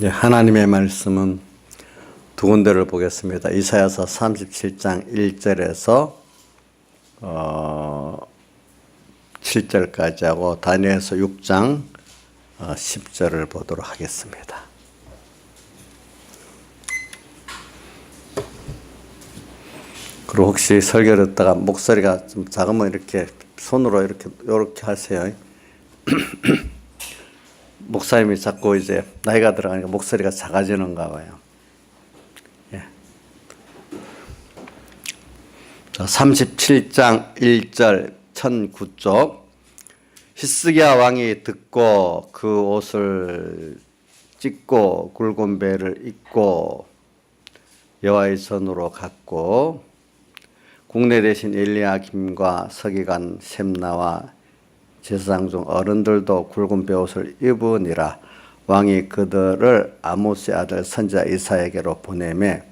네, 하나님의 말씀은 두 군데를 보겠습니다. 이사야서 37장 1절에서 7절까지 하고 다니엘서 6장 10절을 보도록 하겠습니다. 그리고 혹시 설교를 듣다가 목소리가 좀 작으면 이렇게 손으로 이렇게 하세요. 목사님이 자꾸 이제 나이가 들어가니까 목소리가 작아지는가 봐요. 예. 37장 1절 1009쪽 히스기야 왕이 듣고 그 옷을 찢고 굵은 배를 입고 여호와의 전으로 갔고 국내 대신 엘리야김과 서기관 셈나와 제사장 중 어른들도 굵은 베옷을 입으니라. 왕이 그들을 아모스의 아들 선지자 이사야에게로 보내매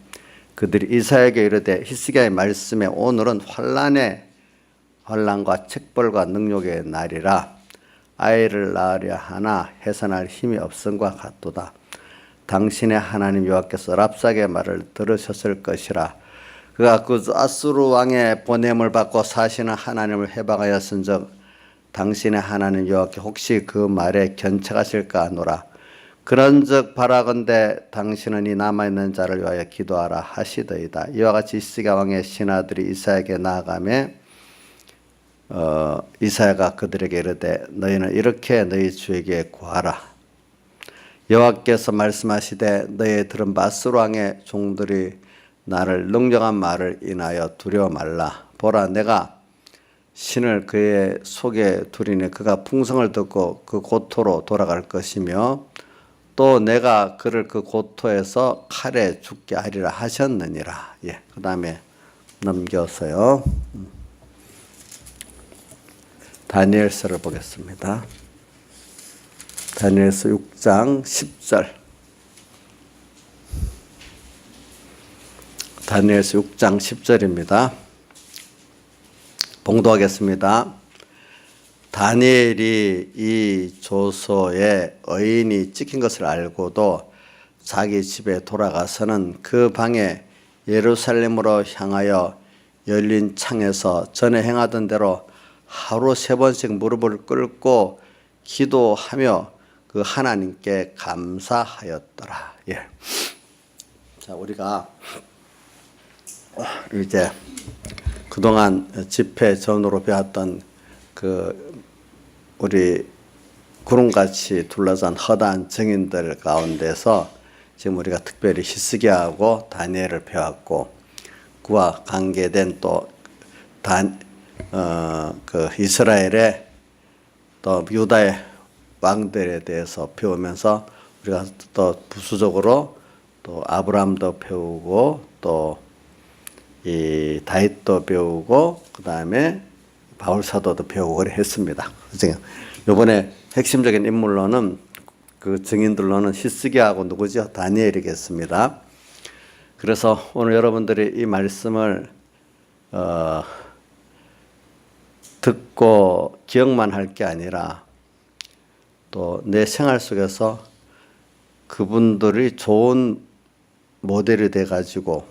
그들이 이사야에게 이르되 히스기야의 말씀에 오늘은 환난과 책벌과 능욕의 날이라. 아이를 낳으려 하나 해산할 힘이 없음과 같도다. 당신의 하나님 여호와께서 랍삭의 말을 들으셨을 것이라. 그가 그 아수르 왕의 보냄을 받고 사시는 하나님을 해방하였은즉 당신의 하나님 여호와께 혹시 그 말에 견책하실까 하노라. 그런즉 바라건대 당신은 이 남아있는 자를 위하여 기도하라 하시더이다. 이와 같이 히스기야 왕의 신하들이 이사야에게 나아가매 이사야가 그들에게 이르되 너희는 이렇게 너희 주에게 구하라. 여호와께서 말씀하시되 너희 들은 아수르 왕의 종들이 나를 능력한 말을 인하여 두려워 말라. 보라 내가 신을 그의 속에 두리니 그가 풍성을 듣고 그 고토로 돌아갈 것이며 또 내가 그를 그 고토에서 칼에 죽게 하리라 하셨느니라. 예, 그 다음에 넘겨서요. 다니엘서를 보겠습니다. 다니엘서 6장 10절. 다니엘서 6장 10절입니다. 봉독하겠습니다. 다니엘이 이 조서에 의인이 찍힌 것을 알고도 자기 집에 돌아가서는 그 방에 예루살렘으로 향하여 열린 창에서 전에 행하던 대로 하루 3번씩 무릎을 꿇고 기도하며 그 하나님께 감사하였더라. 예. 자, 우리가 이제 그동안 집회 전으로 배웠던 그 우리 구름같이 둘러싼 허다한 증인들 가운데서 지금 우리가 특별히 히스기야하고 다니엘을 배웠고 그와 관계된 또 그 이스라엘의 또 유다의 왕들에 대해서 배우면서 우리가 또 부수적으로 또 아브라함도 배우고 또 이 다윗도 배우고 그 다음에 바울 사도도 배우고 그래 했습니다. 이번에 핵심적인 인물로는 그 증인들로는 히스기야하고 누구죠? 다니엘이겠습니다. 그래서 오늘 여러분들이 이 말씀을 듣고 기억만 할 게 아니라 또 내 생활 속에서 그분들이 좋은 모델이 돼가지고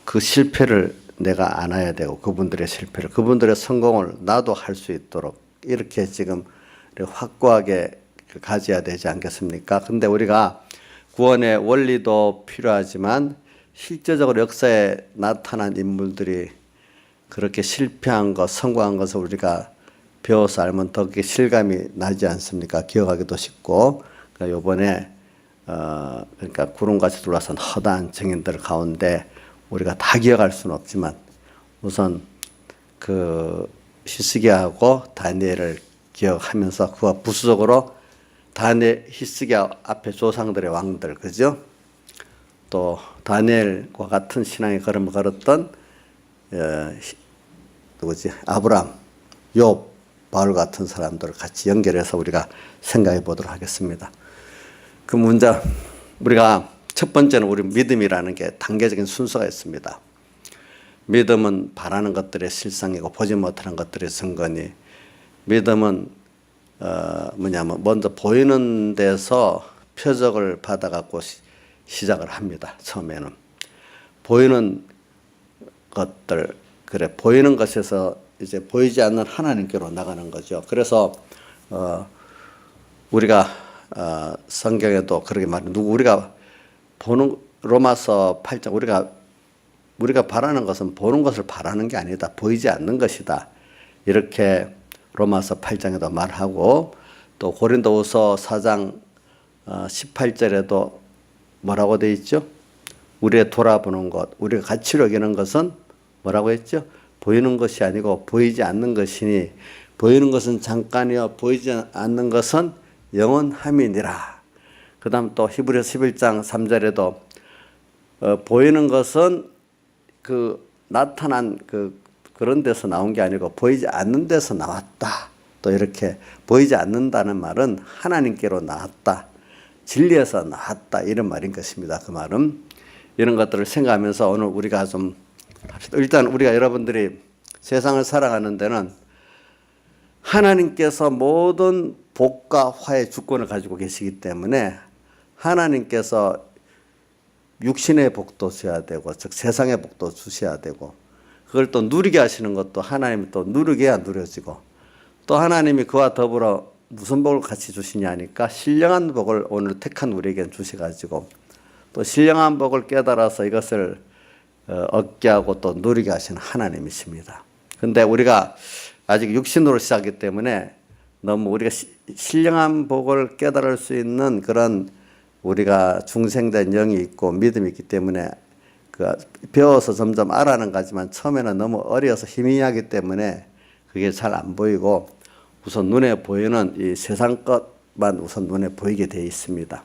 그 실패를 내가 안아야 되고 그분들의 실패를 그분들의 성공을 나도 할 수 있도록 이렇게 지금 확고하게 가져야 되지 않겠습니까? 근데 우리가 구원의 원리도 필요하지만 실제적으로 역사에 나타난 인물들이 그렇게 실패한 것, 성공한 것을 우리가 배워서 알면 더 그게 실감이 나지 않습니까? 기억하기도 쉽고. 그러니까 요번에 그러니까 구름같이 둘러싼 허다한 증인들 가운데 우리가 다 기억할 수는 없지만 우선 그 히스기야하고 다니엘을 기억하면서 그와 부수적으로 히스기야 앞에 조상들의 왕들, 그죠? 또 다니엘과 같은 신앙의 걸음을 걸었던 누구지? 아브라함, 욥, 바울 같은 사람들을 같이 연결해서 우리가 생각해 보도록 하겠습니다. 그 먼저 우리가 첫 번째는 우리 믿음이라는 게 단계적인 순서가 있습니다. 믿음은 바라는 것들의 실상이고 보지 못하는 것들의 증거니 믿음은 뭐냐면 먼저 보이는 데서 표적을 받아갖고 시작을 합니다. 처음에는 보이는 것들, 그래 보이는 것에서 이제 보이지 않는 하나님께로 나가는 거죠. 그래서 우리가 성경에도 그렇게 말해, 우리가 보는 로마서 8장 우리가 바라는 것은 보는 것을 바라는 게 아니다. 보이지 않는 것이다. 이렇게 로마서 8장에도 말하고, 또 고린도후서 4장 18절에도 뭐라고 되어 있죠? 우리의 돌아보는 것, 우리가 가치로 여기는 것은 뭐라고 했죠? 보이는 것이 아니고 보이지 않는 것이니 보이는 것은 잠깐이요 보이지 않는 것은 영원함이니라. 그 다음 또 히브리서 11장 3절에도 보이는 것은 그 나타난 그런 데서 나온 게 아니고 보이지 않는 데서 나왔다. 또 이렇게 보이지 않는다는 말은 하나님께로 나왔다. 진리에서 나왔다. 이런 말인 것입니다. 그 말은 이런 것들을 생각하면서 오늘 우리가 좀 합시다. 일단 우리가 여러분들이 세상을 살아가는 데는 하나님께서 모든 복과 화의 주권을 가지고 계시기 때문에 하나님께서 육신의 복도 주셔야 되고, 즉 세상의 복도 주셔야 되고, 그걸 또 누리게 하시는 것도 하나님이 또 누리게 해야 누려지고, 또 하나님이 그와 더불어 무슨 복을 같이 주시냐니까 신령한 복을 오늘 택한 우리에게 주셔가지고 또 신령한 복을 깨달아서 이것을 얻게 하고 또 누리게 하시는 하나님이십니다. 근데 우리가 아직 육신으로 시작하기 때문에 너무 우리가 신령한 복을 깨달을 수 있는 그런 우리가 중생된 영이 있고 믿음이 있기 때문에 배워서 점점 알아는 가지만 처음에는 너무 어려서 희미하기 때문에 그게 잘 안 보이고 우선 눈에 보이는 이 세상 것만 우선 눈에 보이게 되어 있습니다.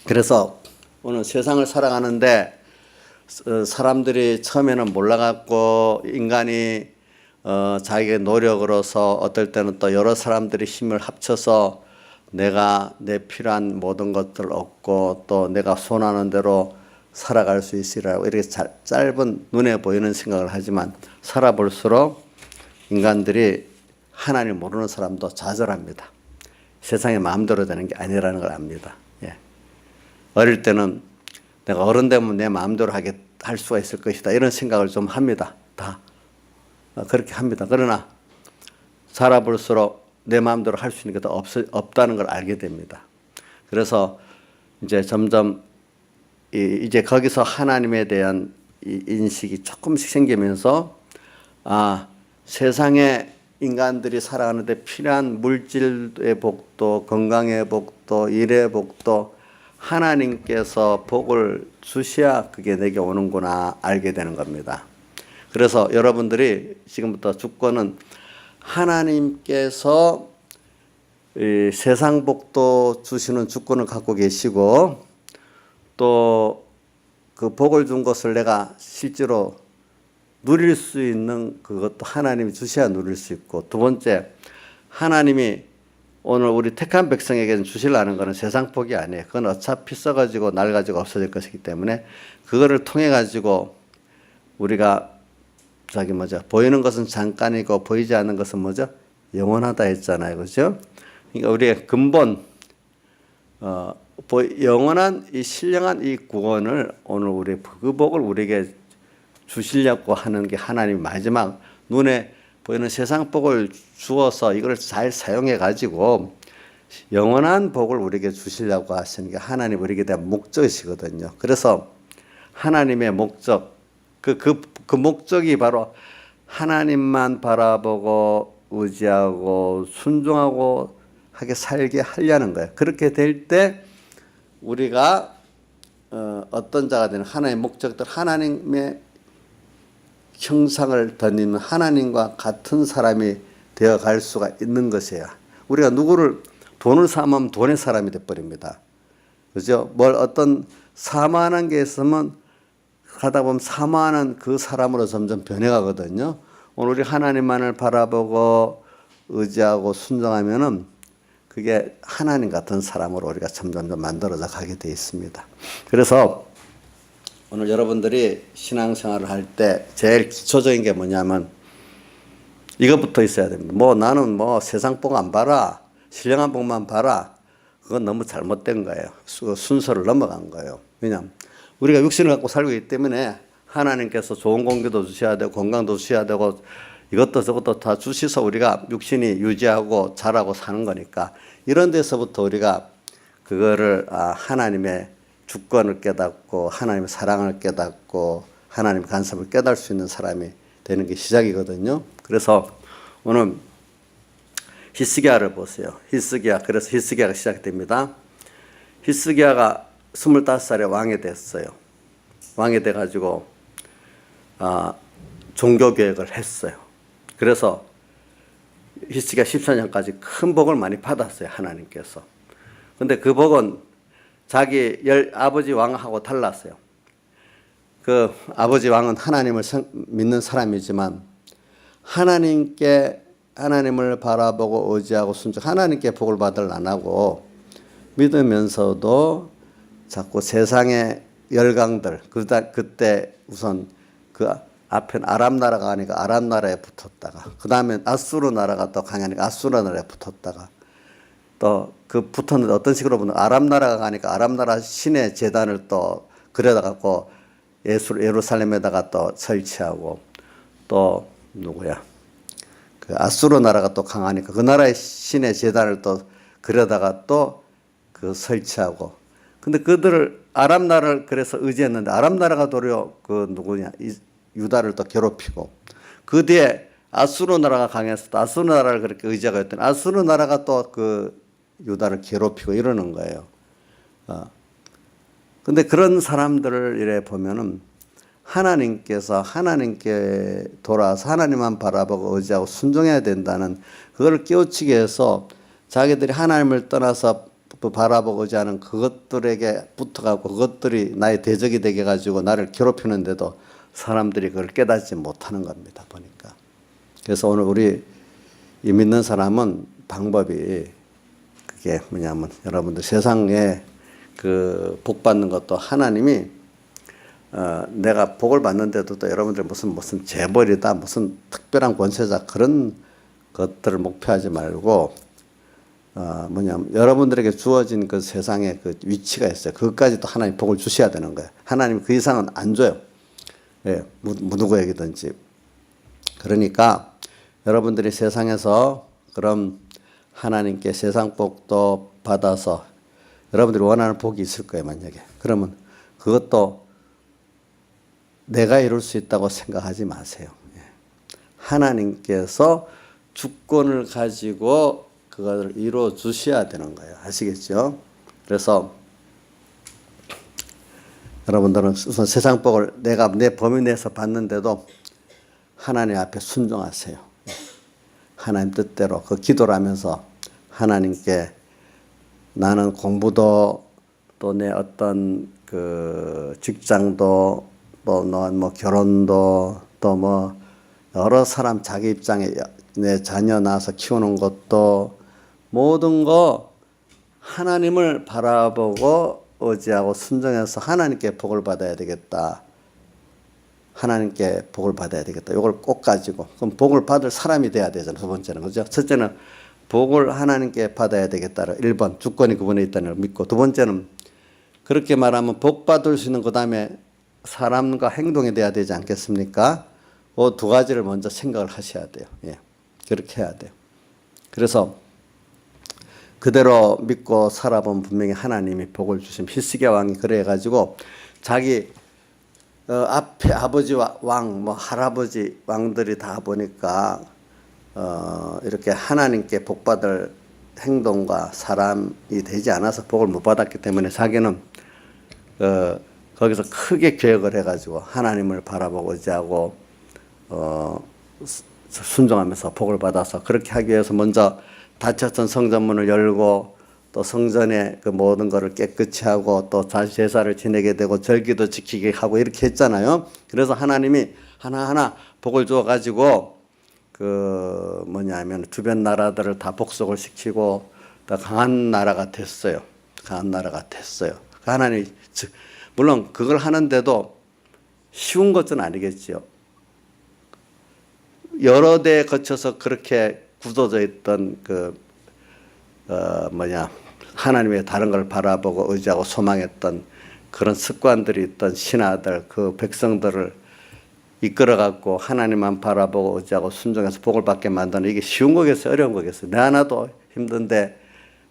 그래서 오늘 세상을 살아가는데 사람들이 처음에는 몰라갖고 인간이 자기의 노력으로서 어떨 때는 또 여러 사람들이 힘을 합쳐서 내가 내 필요한 모든 것들을 얻고 또 내가 손하는 대로 살아갈 수 있으리라고 이렇게 짧은 눈에 보이는 생각을 하지만 살아볼수록 인간들이 하나님 모르는 사람도 좌절합니다. 세상에 마음대로 되는 게 아니라는 걸 압니다. 예. 어릴 때는 내가 어른 되면 내 마음대로 할 수가 있을 것이다 이런 생각을 좀 합니다. 다 그렇게 합니다. 그러나 살아볼수록 내 마음대로 할 수 있는 게 더 없다는 걸 알게 됩니다. 그래서 이제 점점 이제 거기서 하나님에 대한 인식이 조금씩 생기면서 세상에 인간들이 살아가는데 필요한 물질의 복도, 건강의 복도, 일의 복도 하나님께서 복을 주셔야 그게 내게 오는구나 알게 되는 겁니다. 그래서 여러분들이 지금부터 주권은 하나님께서 이 세상 복도 주시는 주권을 갖고 계시고 또 그 복을 준 것을 내가 실제로 누릴 수 있는 그것도 하나님이 주셔야 누릴 수 있고, 두 번째 하나님이 오늘 우리 택한 백성에게는 주시려는 것은 세상 복이 아니에요. 그건 어차피 써가지고 낡아지고 없어질 것이기 때문에 그거를 통해 가지고 우리가 보이는 것은 잠깐이고 보이지 않는 것은 뭐죠? 영원하다 했잖아요. 그죠? 그러니까 우리의 근본 영원한 이 신령한 이 구원을 오늘 우리 그 복을 우리에게 주시려고 하는 게 하나님 마지막 눈에 보이는 세상 복을 주어서 이걸 잘 사용해 가지고 영원한 복을 우리에게 주시려고 하시는 게 하나님 우리에게 대한 목적이시거든요. 그래서 하나님의 목적 그 목적이 바로 하나님만 바라보고 의지하고 순종하고 하게 살게 하려는 거예요. 그렇게 될 때 우리가 어떤 자가 되는 하나님의 목적들 하나님의 형상을 덧입는 하나님과 같은 사람이 되어갈 수가 있는 것이에요. 우리가 누구를 돈을 사면 돈의 사람이 돼버립니다. 그죠? 어떤 사모하는 게 있으면 하다 보면 사모하는 그 사람으로 점점 변해가거든요. 오늘 우리 하나님만을 바라보고 의지하고 순종하면은 그게 하나님 같은 사람으로 우리가 점점 만들어져 가게 되어 있습니다. 그래서 오늘 여러분들이 신앙생활을 할 때 제일 기초적인 게 뭐냐면 이것부터 있어야 됩니다. 뭐 나는 뭐 세상 복 안 봐라, 신령한 복만 봐라. 그건 너무 잘못된 거예요. 순서를 넘어간 거예요. 왜냐하면 우리가 육신을 갖고 살고 있기 때문에 하나님께서 좋은 공기도 주셔야 되고 건강도 주셔야 되고 이것도 저것도 다 주셔서 우리가 육신이 유지하고 자라고 사는 거니까 이런 데서부터 우리가 그거를 하나님의 주권을 깨닫고 하나님의 사랑을 깨닫고 하나님의 간섭을 깨달을 수 있는 사람이 되는 게 시작이거든요. 그래서 오늘 히스기야를 보세요. 히스기야. 그래서 히스기야가 시작됩니다. 히스기야가 25살에 왕이 됐어요. 왕이 돼가지고 종교 개혁을 했어요. 그래서 히스기야 14년까지 큰 복을 많이 받았어요. 하나님께서. 근데 그 복은 자기 아버지 왕하고 달랐어요. 그 아버지 왕은 하나님을 믿는 사람이지만 하나님을 바라보고 의지하고 하나님께 복을 받을 안 하고 믿으면서도 자꾸 세상의 열강들 그때 우선 그 앞엔 아람 나라가 가니까 아람 나라에 붙었다가 그 다음에 아수르 나라가 또 강하니까 아수르 나라에 붙었다가 또 그 붙었는데 어떤 식으로 보면 아람 나라가 가니까 아람 나라 신의 제단을 또 그려다 갖고 예루살렘에다가 또 설치하고 또 누구야 그 아수르 나라가 또 강하니까 그 나라의 신의 제단을 또 그려다가 또 그 설치하고 근데 그들을 아람 나라를 그래서 의지했는데 아람 나라가 도리어 그 누구냐 유다를 또 괴롭히고 그 뒤에 아수르 나라가 강했을 때 아수르 나라를 그렇게 의지하고 했더니 아수르 나라가 또 그 유다를 괴롭히고 이러는 거예요. 근데 그런 사람들을 이래 보면은 하나님께서 하나님께 돌아와서 하나님만 바라보고 의지하고 순종해야 된다는 그걸 깨우치게 해서 자기들이 하나님을 떠나서 바라보고 의지하는 그것들에게 붙어가고 그것들이 나의 대적이 되게 가지고 나를 괴롭히는데도 사람들이 그걸 깨닫지 못하는 겁니다. 보니까. 그래서 오늘 우리 이 믿는 사람은 방법이 그게 뭐냐면 여러분들 세상에 그 복 받는 것도 하나님이 내가 복을 받는데도 또 여러분들 무슨 재벌이다 무슨 특별한 권세자 그런 것들을 목표하지 말고 뭐냐면 여러분들에게 주어진 그 세상에 그 위치가 있어요. 그것까지 또 하나님 복을 주셔야 되는 거예요. 하나님 그 이상은 안 줘요. 예, 누구에게든지. 그러니까 여러분들이 세상에서 그럼 하나님께 세상 복도 받아서 여러분들이 원하는 복이 있을 거예요. 만약에. 그러면 그것도 내가 이룰 수 있다고 생각하지 마세요. 예. 하나님께서 주권을 가지고 그것을 이루어 주셔야 되는 거예요. 아시겠죠? 그래서 여러분들은 우선 세상 복을 내가 내 범위 내에서 받는데도 하나님 앞에 순종하세요. 하나님 뜻대로 그 기도를 하면서 하나님께 나는 공부도 또 내 어떤 그 직장도 또 뭐 결혼도 또 뭐 여러 사람 자기 입장에 내 자녀 낳아서 키우는 것도 모든 거 하나님을 바라보고 의지하고 순종해서 하나님께 복을 받아야 되겠다. 하나님께 복을 받아야 되겠다. 이걸 꼭 가지고 그럼 복을 받을 사람이 돼야 되잖아요. 두 번째는 그죠? 첫째는 복을 하나님께 받아야 되겠다를 1번 주권이 그분에 있다는 걸 믿고 두 번째는 그렇게 말하면 복 받을 수 있는 그 다음에 사람과 행동이 돼야 되지 않겠습니까? 그 두 가지를 먼저 생각을 하셔야 돼요. 예, 그렇게 해야 돼요. 그래서 그대로 믿고 살아보면 분명히 하나님이 복을 주심. 히스기야 왕이 그래 가지고 자기 앞에 아버지 왕, 뭐 할아버지 왕들이 다 보니까 이렇게 하나님께 복받을 행동과 사람이 되지 않아서 복을 못 받았기 때문에 자기는 거기서 크게 개혁을 해가지고 하나님을 바라보고 의지하고 순종하면서 복을 받아서 그렇게 하기 위해서 먼저 닫혔던 성전문을 열고 또 성전의 그 모든 것을 깨끗이 하고 또 다시 제사를 지내게 되고 절기도 지키게 하고 이렇게 했잖아요. 그래서 하나님이 하나하나 복을 주어가지고 그 뭐냐면 주변 나라들을 다 복속을 시키고 더 강한 나라가 됐어요. 강한 나라가 됐어요. 하나님이 물론 그걸 하는데도 쉬운 것은 아니겠지요. 여러 대 거쳐서 그렇게 굳어져 있던 하나님의 다른 걸 바라보고 의지하고 소망했던 그런 습관들이 있던 신하들, 그 백성들을 이끌어갖고 하나님만 바라보고 의지하고 순종해서 복을 받게 만드는, 이게 쉬운 거겠어요? 어려운 거겠어요? 내 하나도 힘든데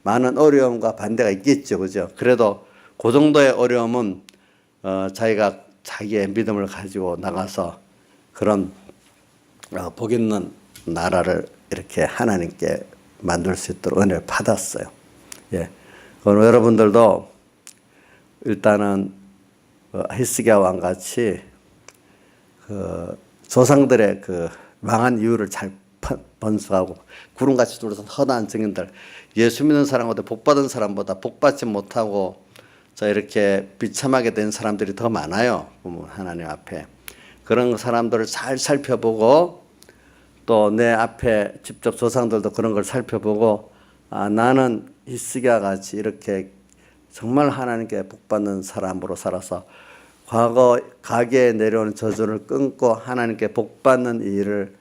많은 어려움과 반대가 있겠죠. 그죠? 그래도 그 정도의 어려움은 자기가 자기의 믿음을 가지고 나가서 그런 복 있는 나라를 이렇게 하나님께 만들 수 있도록 은혜를 받았어요. 예. 그럼 여러분들도 일단은 히스기야 왕 같이 그 조상들의 그 망한 이유를 잘 번수하고 구름같이 둘러서 허다한 증인들, 예수 믿는 사람보다 복받은 사람보다 복받지 못하고 자 이렇게 비참하게 된 사람들이 더 많아요. 하나님 앞에. 그런 사람들을 잘 살펴보고 또 내 앞에 직접 조상들도 그런 걸 살펴보고 나는 히스기야 같이 이렇게 정말 하나님께 복받는 사람으로 살아서 과거 가게에 내려오는 저주를 끊고 하나님께 복받는 일을,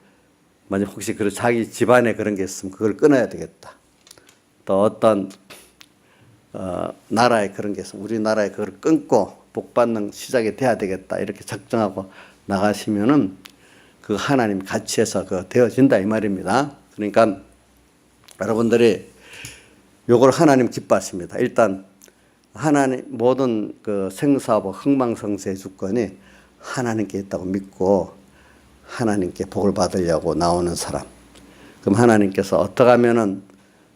만약 혹시 자기 집안에 그런 게 있으면 그걸 끊어야 되겠다. 또 어떤 나라에 그런 게 있으면 우리나라에 그걸 끊고 복받는 시작이 돼야 되겠다. 이렇게 작정하고 나가시면은 그 하나님 가치에서 되어진다 이 말입니다. 그러니까 여러분들이 요걸 하나님 기뻐하십니다. 일단 하나님 모든 그 생사하고 흥망성쇠의 주권이 하나님께 있다고 믿고 하나님께 복을 받으려고 나오는 사람. 그럼 하나님께서 어떻게 하면은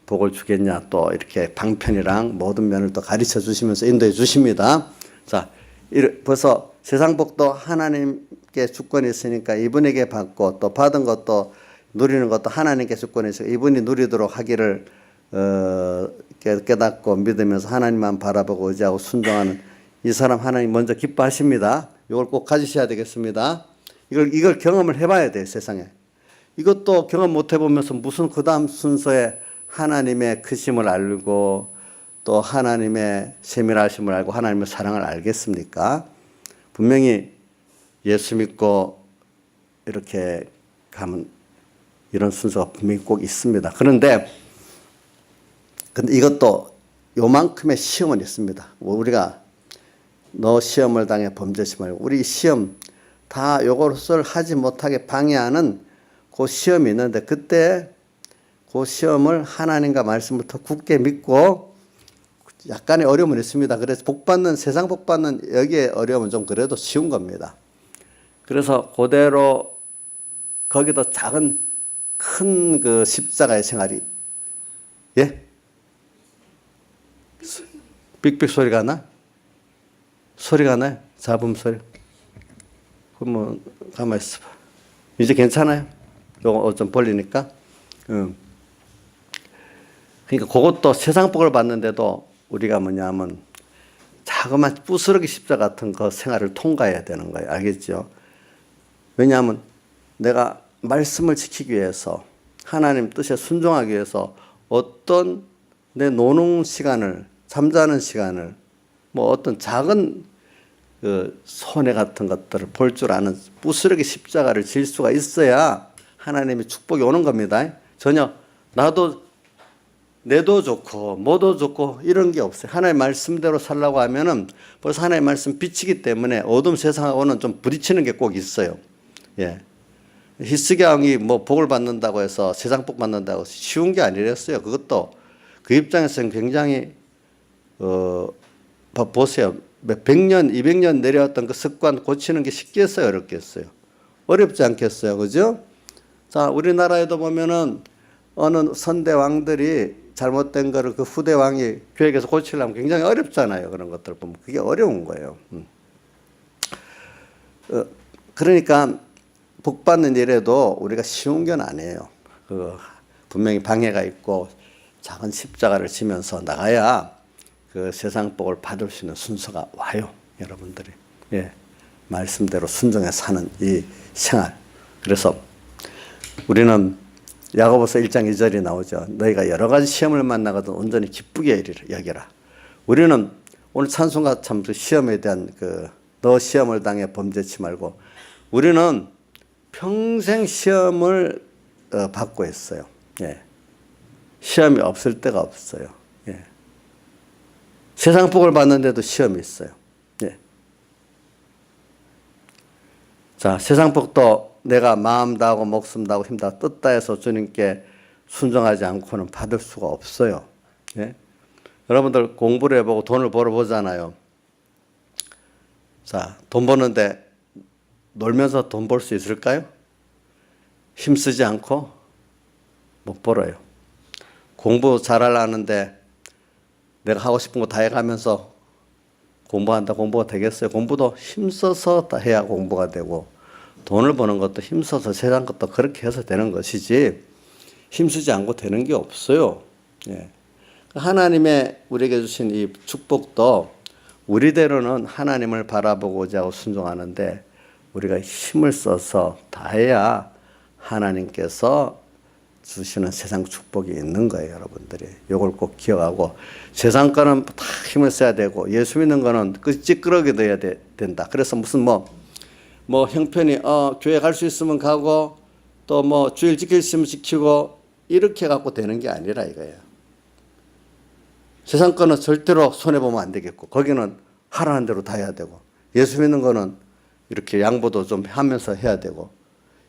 복을 주겠냐, 또 이렇게 방편이랑 모든 면을 또 가르쳐 주시면서 인도해 주십니다. 자, 벌써 세상 복도 하나님께 주권이 있으니까 이분에게 받고 또 받은 것도 누리는 것도 하나님께 주권이 있으니까 이분이 누리도록 하기를 깨닫고 믿으면서 하나님만 바라보고 의지하고 순종하는 이 사람 하나님 먼저 기뻐하십니다. 이걸 꼭 가지셔야 되겠습니다. 이걸 경험을 해봐야 돼요, 세상에. 이것도 경험 못 해보면서 무슨 그 다음 순서에 하나님의 크심을 알고 또 하나님의 세밀하심을 알고 하나님의 사랑을 알겠습니까? 분명히 예수 믿고 이렇게 가면 이런 순서가 분명히 꼭 있습니다. 그런데 이것도 요만큼의 시험은 있습니다. 우리가 너 시험을 당해 범죄치 말고, 우리 시험 다 요것을 하지 못하게 방해하는 그 시험이 있는데 그때 그 시험을 하나님과 말씀부터 굳게 믿고 약간의 어려움은 있습니다. 그래서 세상 복 받는 여기에 어려움은 좀 그래도 쉬운 겁니다. 그래서 그대로 거기도 작은 큰 그 십자가의 생활이, 예? 삑삑 소리가 나? 소리가 나요? 잡음 소리. 그러면 가만히 있어봐. 이제 괜찮아요? 요거 좀 벌리니까. 그러니까 그것도 세상 복을 받는데도 우리가 뭐냐면 자그마한 부스러기 십자가 같은 그 생활을 통과해야 되는 거예요. 알겠죠? 왜냐하면 내가 말씀을 지키기 위해서 하나님 뜻에 순종하기 위해서 어떤 내 노는 시간을, 잠자는 시간을, 뭐 어떤 작은 그 손해 같은 것들을 볼 줄 아는 부스러기 십자가를 질 수가 있어야 하나님의 축복이 오는 겁니다. 전혀 내도 좋고 뭐도 좋고 이런 게 없어요. 하나님의 말씀대로 살라고 하면은 벌써 하나님의 말씀 빛이기 때문에 어둠 세상하고는 좀 부딪히는 게 꼭 있어요. 예. 히스기야 왕이 뭐 복을 받는다고 해서 세상 복 받는다고 해서 쉬운 게 아니랬어요. 그것도 그 입장에서는 굉장히 보세요. 몇 100년, 200년 내려왔던 그 습관 고치는 게 쉽겠어요, 어렵겠어요? 어렵지 않겠어요, 그죠? 자, 우리나라에도 보면은 어느 선대 왕들이 잘못된 거를 그 후대 왕이 교회에서 고치려면 굉장히 어렵잖아요. 그런 것들 보면 그게 어려운 거예요. 그러니까 복 받는 일에도 우리가 쉬운 건 아니에요. 분명히 방해가 있고 작은 십자가를 지면서 나가야 그 세상 복을 받을 수 있는 순서가 와요, 여러분들이. 예, 말씀대로 순종해 사는 이 생활. 그래서 우리는 야고보서 1장 2절이 나오죠. 너희가 여러 가지 시험을 만나거든 온전히 기쁘게 여겨라. 우리는 오늘 찬송가 참 시험에 대한 너 시험을 당해 범죄치 말고, 우리는 평생 시험을 받고 있어요. 예. 시험이 없을 때가 없어요. 예. 세상 복을 받는데도 시험이 있어요. 예. 자, 세상 복도 내가 마음 다하고 목숨 다하고 힘 다 뜻 다해서 주님께 순종하지 않고는 받을 수가 없어요. 예? 여러분들 공부를 해보고 돈을 벌어보잖아요. 자, 돈 버는데 놀면서 돈 벌 수 있을까요? 힘쓰지 않고 못 벌어요. 공부 잘하려는데 내가 하고 싶은 거 다 해가면서 공부한다 공부가 되겠어요? 공부도 힘써서 다 해야 공부가 되고 돈을 버는 것도 힘써서 세상 것도 그렇게 해서 되는 것이지 힘쓰지 않고 되는 게 없어요. 예. 하나님의 우리에게 주신 이 축복도 우리대로는 하나님을 바라보고자 하고 순종하는데 우리가 힘을 써서 다 해야 하나님께서 주시는 세상 축복이 있는 거예요, 여러분들이. 이걸 꼭 기억하고 세상 거는 다 힘을 써야 되고 예수 믿는 거는 찌끄러기 넣어야 된다. 그래서 무슨 뭐 형편이 교회 갈 수 있으면 가고 또 뭐 주일 지킬 수 있으면 지키고 이렇게 갖고 되는 게 아니라 이거예요. 세상 거는 절대로 손해보면 안 되겠고 거기는 하라는 대로 다 해야 되고 예수 믿는 거는 이렇게 양보도 좀 하면서 해야 되고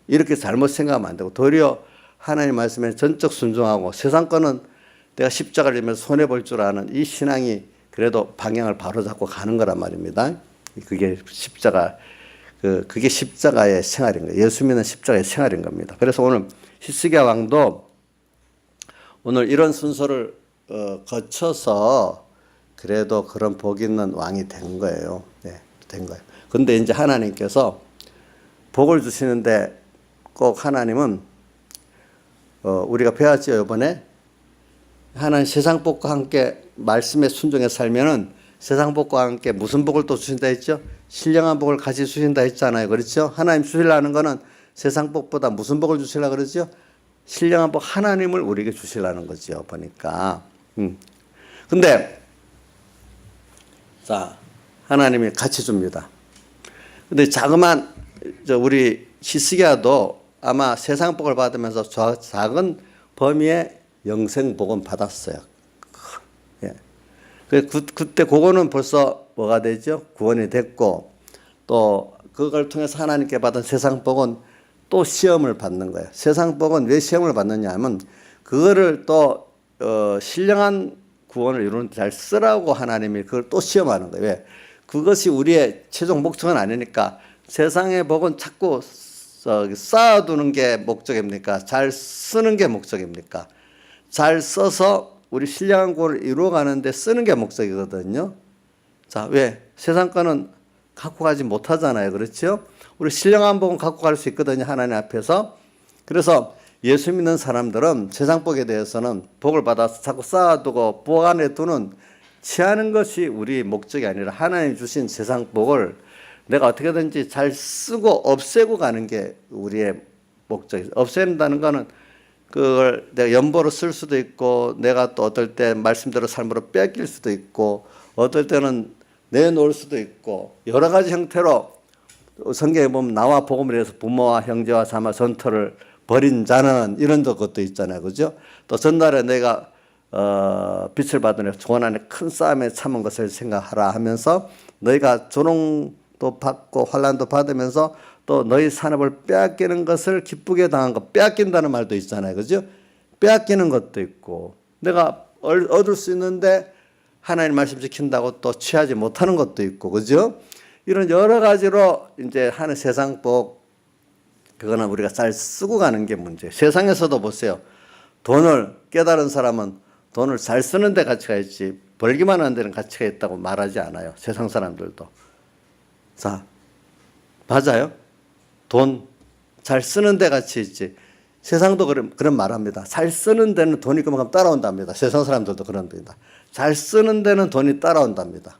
이렇게 잘못 생각하면 안 되고 도리어 하나님 말씀에 전적 순종하고 세상 거는 내가 십자가를 지면서 손해볼 줄 아는 이 신앙이 그래도 방향을 바로잡고 가는 거란 말입니다. 그게 그게 십자가의 생활인 거예요. 예수 믿는 십자가의 생활인 겁니다. 그래서 오늘 히스기야 왕도 오늘 이런 순서를 거쳐서 그래도 그런 복 있는 왕이 된 거예요. 네, 된 거예요. 근데 이제 하나님께서 복을 주시는데 꼭 하나님은 우리가 배웠죠, 이번에. 하나님 세상 복과 함께 말씀에 순종해 살면은 세상 복과 함께 무슨 복을 또 주신다 했죠? 신령한 복을 같이 주신다 했잖아요. 그렇죠? 하나님 주시려는 거는 세상 복보다 무슨 복을 주시려고 그러죠? 신령한 복 하나님을 우리에게 주시려는 거죠. 보니까. 근데 자, 하나님이 같이 줍니다. 근데 자그만 우리 히스기야도 아마 세상 복을 받으면서 작은 범위의 영생 복은 받았어요. 예. 그때 그거는 벌써 뭐가 되죠? 구원이 됐고 또 그걸 통해서 하나님께 받은 세상 복은 또 시험을 받는 거예요. 세상 복은 왜 시험을 받느냐 하면 그거를 또 신령한 구원을 이루는 데 잘 쓰라고 하나님이 그걸 또 시험하는 거예요. 왜? 그것이 우리의 최종 목적은 아니니까 세상의 복은 자꾸 쌓아두는 게 목적입니까? 잘 쓰는 게 목적입니까? 잘 써서 우리 신령한 구원을 이루어가는데 쓰는 게 목적이거든요. 자, 왜? 세상 거는 갖고 가지 못하잖아요. 그렇죠? 우리 신령한 복은 갖고 갈 수 있거든요. 하나님 앞에서. 그래서 예수 믿는 사람들은 세상 복에 대해서는 복을 받아서 자꾸 쌓아두고 보관해 두는 취하는 것이 우리 목적이 아니라 하나님 주신 세상 복을 내가 어떻게든지 잘 쓰고 없애고 가는 게 우리의 목적이죠. 없앤다는 거는 그걸 내가 연보로 쓸 수도 있고 내가 또 어떨 때 말씀대로 삶으로 뺏길 수도 있고 어떨 때는 내놓을 수도 있고 여러 가지 형태로 성경에 보면 나와 복음을 위해서 부모와 형제와 자매 전토를 벌인 자는 이런 것도 있잖아요. 그죠? 또 전날에 내가 빛을 받으며 조건 안에 큰 싸움에 참은 것을 생각하라 하면서 너희가 조롱도 받고 환난도 받으면서 또 너희 산업을 빼앗기는 것을 기쁘게 당한 것, 빼앗긴다는 말도 있잖아요. 그죠? 빼앗기는 것도 있고 내가 얻을 수 있는데 하나님 말씀 지킨다고 또 취하지 못하는 것도 있고, 그죠? 이런 여러 가지로 이제 하는 세상 복, 그거는 우리가 잘 쓰고 가는 게 문제예요. 세상에서도 보세요. 돈을 깨달은 사람은 돈을 잘 쓰는 데 가치가 있지 벌기만 하는 데는 가치가 있다고 말하지 않아요. 세상 사람들도. 자, 맞아요. 돈 잘 쓰는 데 가치 있지. 세상도 그런 말합니다. 잘 쓰는 데는 돈이 그만큼 따라온답니다. 세상 사람들도 그런답니다. 잘 쓰는 데는 돈이 따라온답니다.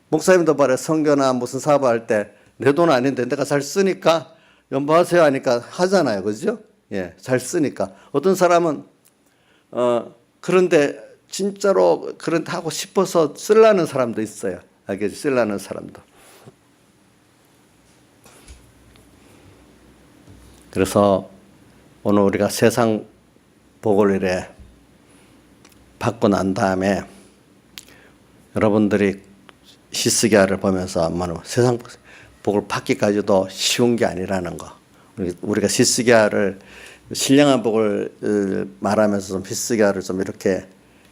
목사님도 말해 선교나 무슨 사업할 때 내 돈 아닌데 내가 잘 쓰니까 연보하세요 하니까 하잖아요. 그죠? 예, 잘 쓰니까. 어떤 사람은 그런데 진짜로 그런데 하고 싶어서 쓰려는 사람도 있어요. 알겠지? 쓰려는 사람도. 그래서 오늘 우리가 세상 복을 이래 받고 난 다음에 여러분들이 히스기야를 보면서 세상 복을 받기까지도 쉬운 게 아니라는 거. 우리가 히스기야를 신령한 복을 말하면서 좀 히스기야를 좀 이렇게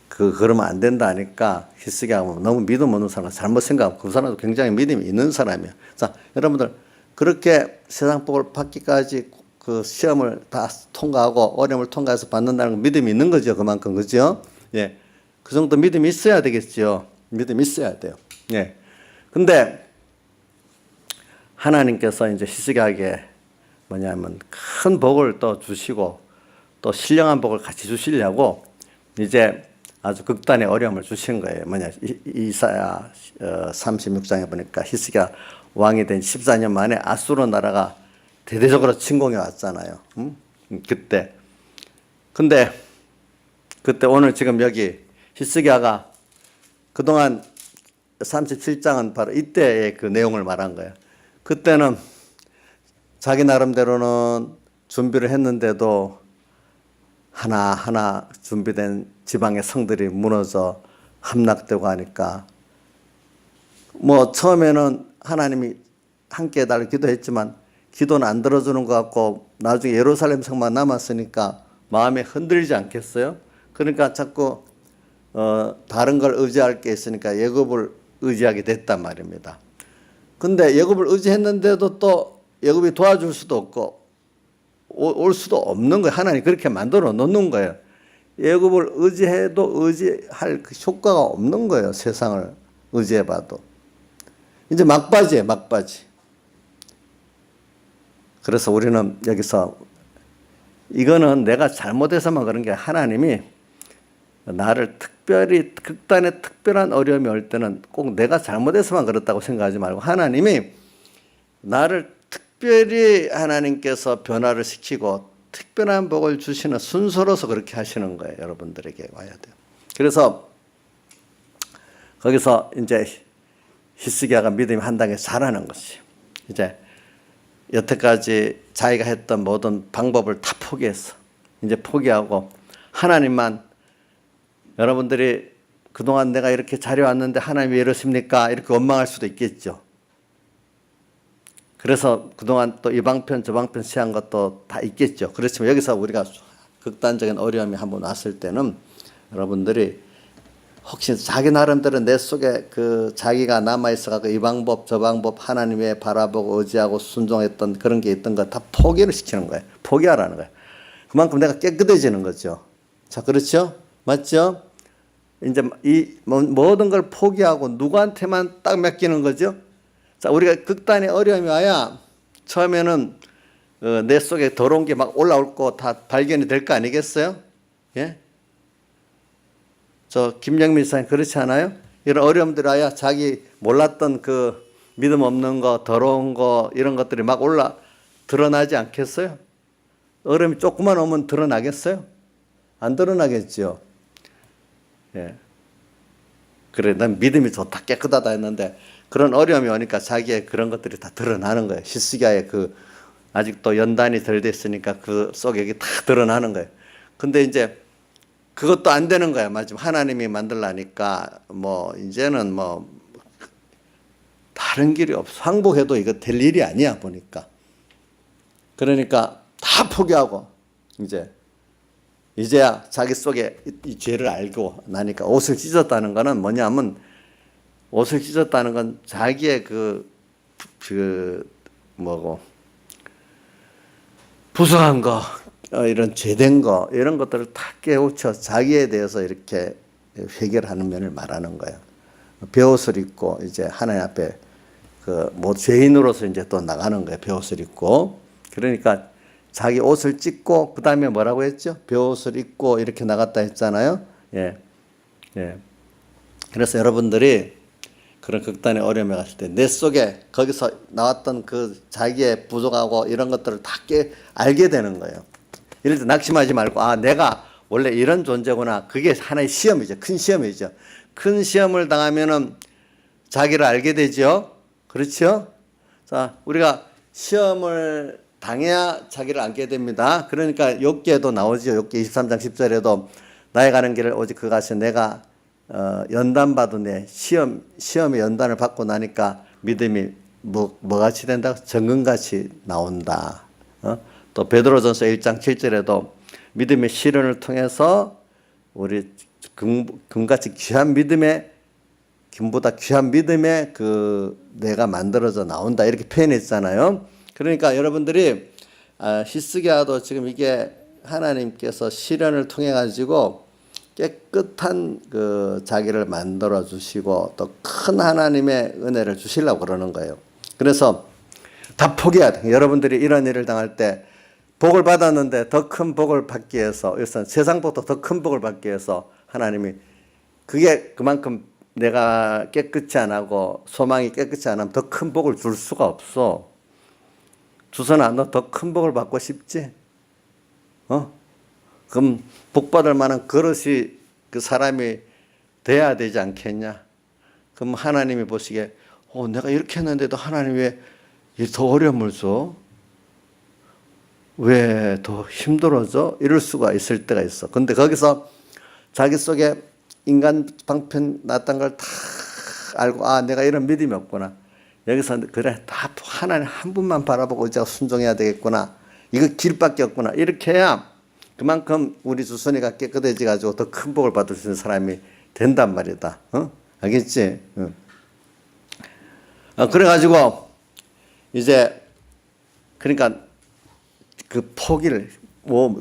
그러면 안 된다니까 히스기야가 너무 믿음 없는 사람, 잘못 생각하고 그 사람도 굉장히 믿음이 있는 사람이에요. 자, 여러분들 그렇게 세상 복을 받기까지 그 시험을 다 통과하고 어려움을 통과해서 받는다는 건 믿음이 있는 거죠. 그만큼 그죠? 예, 그 정도 믿음이 있어야 되겠죠. 믿음이 있어야 돼요. 예. 근데 하나님께서 이제 히스기야에게 뭐냐면 큰 복을 또 주시고 또 신령한 복을 같이 주시려고 이제 아주 극단의 어려움을 주신 거예요. 이사야 36장에 보니까 히스기야 왕이 된 14년 만에 아수르 나라가 대대적으로 침공해 왔잖아요. 그때. 근데 그때 오늘 지금 여기 히스기야가 그동안 37장은 바로 이때의 그 내용을 말한 거예요. 그때는 자기 나름대로는 준비를 했는데도 하나하나 준비된 지방의 성들이 무너져 함락되고 하니까 뭐 처음에는 하나님이 함께 해달라고 기도했지만 기도는 안 들어주는 것 같고 나중에 예루살렘 성만 남았으니까 마음이 흔들리지 않겠어요? 그러니까 자꾸 다른 걸 의지할 게 있으니까 애굽을 의지하게 됐단 말입니다. 근데 애굽을 의지했는데도 또 애굽이 도와줄 수도 없고 올 수도 없는 거예요. 하나님 그렇게 만들어 놓는 거예요. 애굽을 의지해도 의지할 그 효과가 없는 거예요. 세상을 의지해봐도. 이제 막바지예요. 막바지. 그래서 우리는 여기서 이거는 내가 잘못해서만 그런 게 하나님이 나를 특별히 극단의 특별한 어려움이 올 때는 꼭 내가 잘못해서만 그렇다고 생각하지 말고 하나님이 나를 특별히 하나님께서 변화를 시키고 특별한 복을 주시는 순서로서 그렇게 하시는 거예요. 여러분들에게 와야 돼요. 그래서 거기서 이제 히스기야가 믿음이 한 단계 자라는 것이 이제 여태까지 자기가 했던 모든 방법을 다 포기했어. 이제 포기하고 하나님만 여러분들이 그동안 내가 이렇게 잘해왔는데 하나님이 왜 이러십니까? 이렇게 원망할 수도 있겠죠. 그래서 그동안 또 이 방편 저 방편 시한 것도 다 있겠죠. 그렇지만 여기서 우리가 극단적인 어려움이 한번 왔을 때는 여러분들이 혹시 자기 나름대로 내 속에 그 자기가 남아있어가지고 이 방법 저 방법 하나님의 바라보고 의지하고 순종했던 그런 게 있던 거 다 포기를 시키는 거예요. 포기하라는 거예요. 그만큼 내가 깨끗해지는 거죠. 자, 그렇죠? 맞죠? 이제 이 모든 걸 포기하고 누구한테만 딱 맡기는 거죠. 자, 우리가 극단의 어려움이 와야 처음에는 내 속에 더러운 게 막 올라올 거 다 발견이 될 거 아니겠어요? 예? 저 김영민 사님 그렇지 않아요? 이런 어려움들 와야 자기 몰랐던 그 믿음 없는 거, 더러운 거 이런 것들이 막 드러나지 않겠어요? 어려움이 조금만 오면 드러나겠어요? 안 드러나겠죠. 예. 그래, 난 믿음이 좋다, 깨끗하다 했는데 그런 어려움이 오니까 자기의 그런 것들이 다 드러나는 거예요. 히스기야의 그 아직도 연단이 덜 됐으니까 그 속에 다 드러나는 거예요. 근데 이제 그것도 안 되는 거야. 마지막 하나님이 만들라니까 뭐 이제는 뭐 다른 길이 없어. 항복해도 이거 될 일이 아니야 보니까. 그러니까 다 포기하고 이제야 자기 속에 이 죄를 알고 나니까 옷을 찢었다는 거는 뭐냐면 옷을 찢었다는 건 자기의 부수한 거, 이런 죄된 거, 이런 것들을 다 깨우쳐 자기에 대해서 이렇게 해결하는 면을 말하는 거예요. 베옷을 입고 이제 하나님 앞에 죄인으로서 이제 또 나가는 거예요. 베옷을 입고. 그러니까 자기 옷을 찢고, 그 다음에 뭐라고 했죠? 베옷을 입고 이렇게 나갔다 했잖아요. 예. 예. 그래서 여러분들이 그런 극단의 어려움에 갔을 때 내 속에 거기서 나왔던 그 자기의 부족하고 이런 것들을 다 알게 되는 거예요. 이럴 때 낙심하지 말고 내가 원래 이런 존재구나. 그게 하나의 시험이죠. 큰 시험이죠. 큰 시험을 당하면은 자기를 알게 되죠. 그렇죠? 자, 우리가 시험을 당해야 자기를 안게 됩니다. 그러니까 욥기에도 나오죠. 욥기 23장 10절에도 나의 가는 길을 오직 그가 하시 내가 연단 받으네 시험의 연단을 받고 나니까 믿음이 뭐같이 된다? 정금같이 나온다. 또 베드로전서 1장 7절에도 믿음의 시련을 통해서 우리 금같이 귀한 믿음의 금보다 귀한 믿음의 그 내가 만들어져 나온다 이렇게 표현했잖아요. 그러니까 여러분들이 히스기야도 지금 이게 하나님께서 시련을 통해 가지고 깨끗한 그 자기를 만들어 주시고 또 큰 하나님의 은혜를 주시려고 그러는 거예요. 그래서 다 포기해야 돼. 여러분들이 이런 일을 당할 때 복을 받았는데 더 큰 복을 받기 위해서 일단 세상보다 더 큰 복을 받기 위해서 하나님이 그게 그만큼 내가 깨끗이 안 하고 소망이 깨끗이 안 하면 더 큰 복을 줄 수가 없어. 주선아, 너 더 큰 복을 받고 싶지? 그럼 복 받을 만한 그릇이 그 사람이 돼야 되지 않겠냐? 그럼 하나님이 보시기에 내가 이렇게 했는데도 하나님 왜 더 어려움을 줘? 왜 더 힘들어져? 이럴 수가 있을 때가 있어. 근데 거기서 자기 속에 인간 방편 났던 걸 다 알고 내가 이런 믿음이 없구나. 여기서 그래 다 하나님 한 분만 바라보고 이제 순종해야 되겠구나. 이거 길밖에 없구나. 이렇게 해야 그만큼 우리 주선이가 깨끗해져 가지고 더 큰 복을 받을 수 있는 사람이 된단 말이다. 알겠지? 그래가지고 이제 그러니까 그 포기를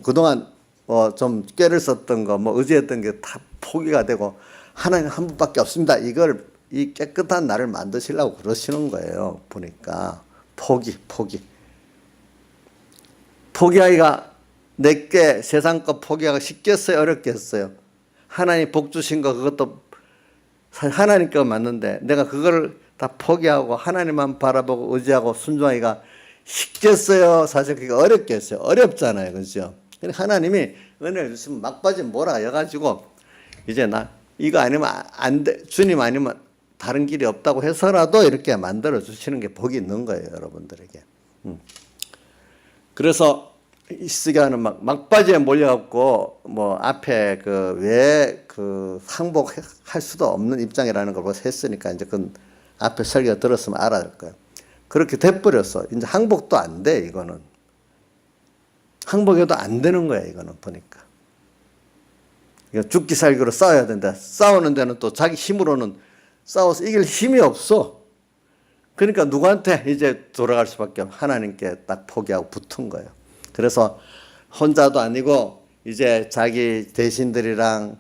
그동안 좀 꾀를 썼던 거 의지했던 게 다 포기가 되고 하나님 한 분밖에 없습니다. 이걸 이 깨끗한 나를 만드시려고 그러시는 거예요. 보니까 포기하기가 내게 세상 거 포기하기가 쉽겠어요? 어렵겠어요? 하나님 복 주신 거 그것도 하나님 거 맞는데 내가 그걸 다 포기하고 하나님만 바라보고 의지하고 순종하기가 쉽겠어요? 사실 그게 어렵겠어요? 어렵잖아요. 그죠? 하나님이 은혜를 주시면 막바지 몰아여가지고 이제 나 이거 아니면 안 돼. 주님 아니면 다른 길이 없다고 해서라도 이렇게 만들어 주시는 게 복이 있는 거예요. 여러분들에게. 그래서 히스기야는 막바지에 몰려갖고 앞에 왜 항복할 수도 없는 입장이라는 걸 했으니까 이제 그 앞에 설교 들었으면 알아야 될 거예요. 그렇게 돼버렸어. 이제 항복도 안 돼, 이거는. 항복해도 안 되는 거야, 이거는 보니까. 이거 죽기 살기로 싸워야 된다. 싸우는 데는 또 자기 힘으로는 싸워서 이길 힘이 없어. 그러니까 누구한테 이제 돌아갈 수밖에 없어. 하나님께 딱 포기하고 붙은 거예요. 그래서 혼자도 아니고 이제 자기 대신들이랑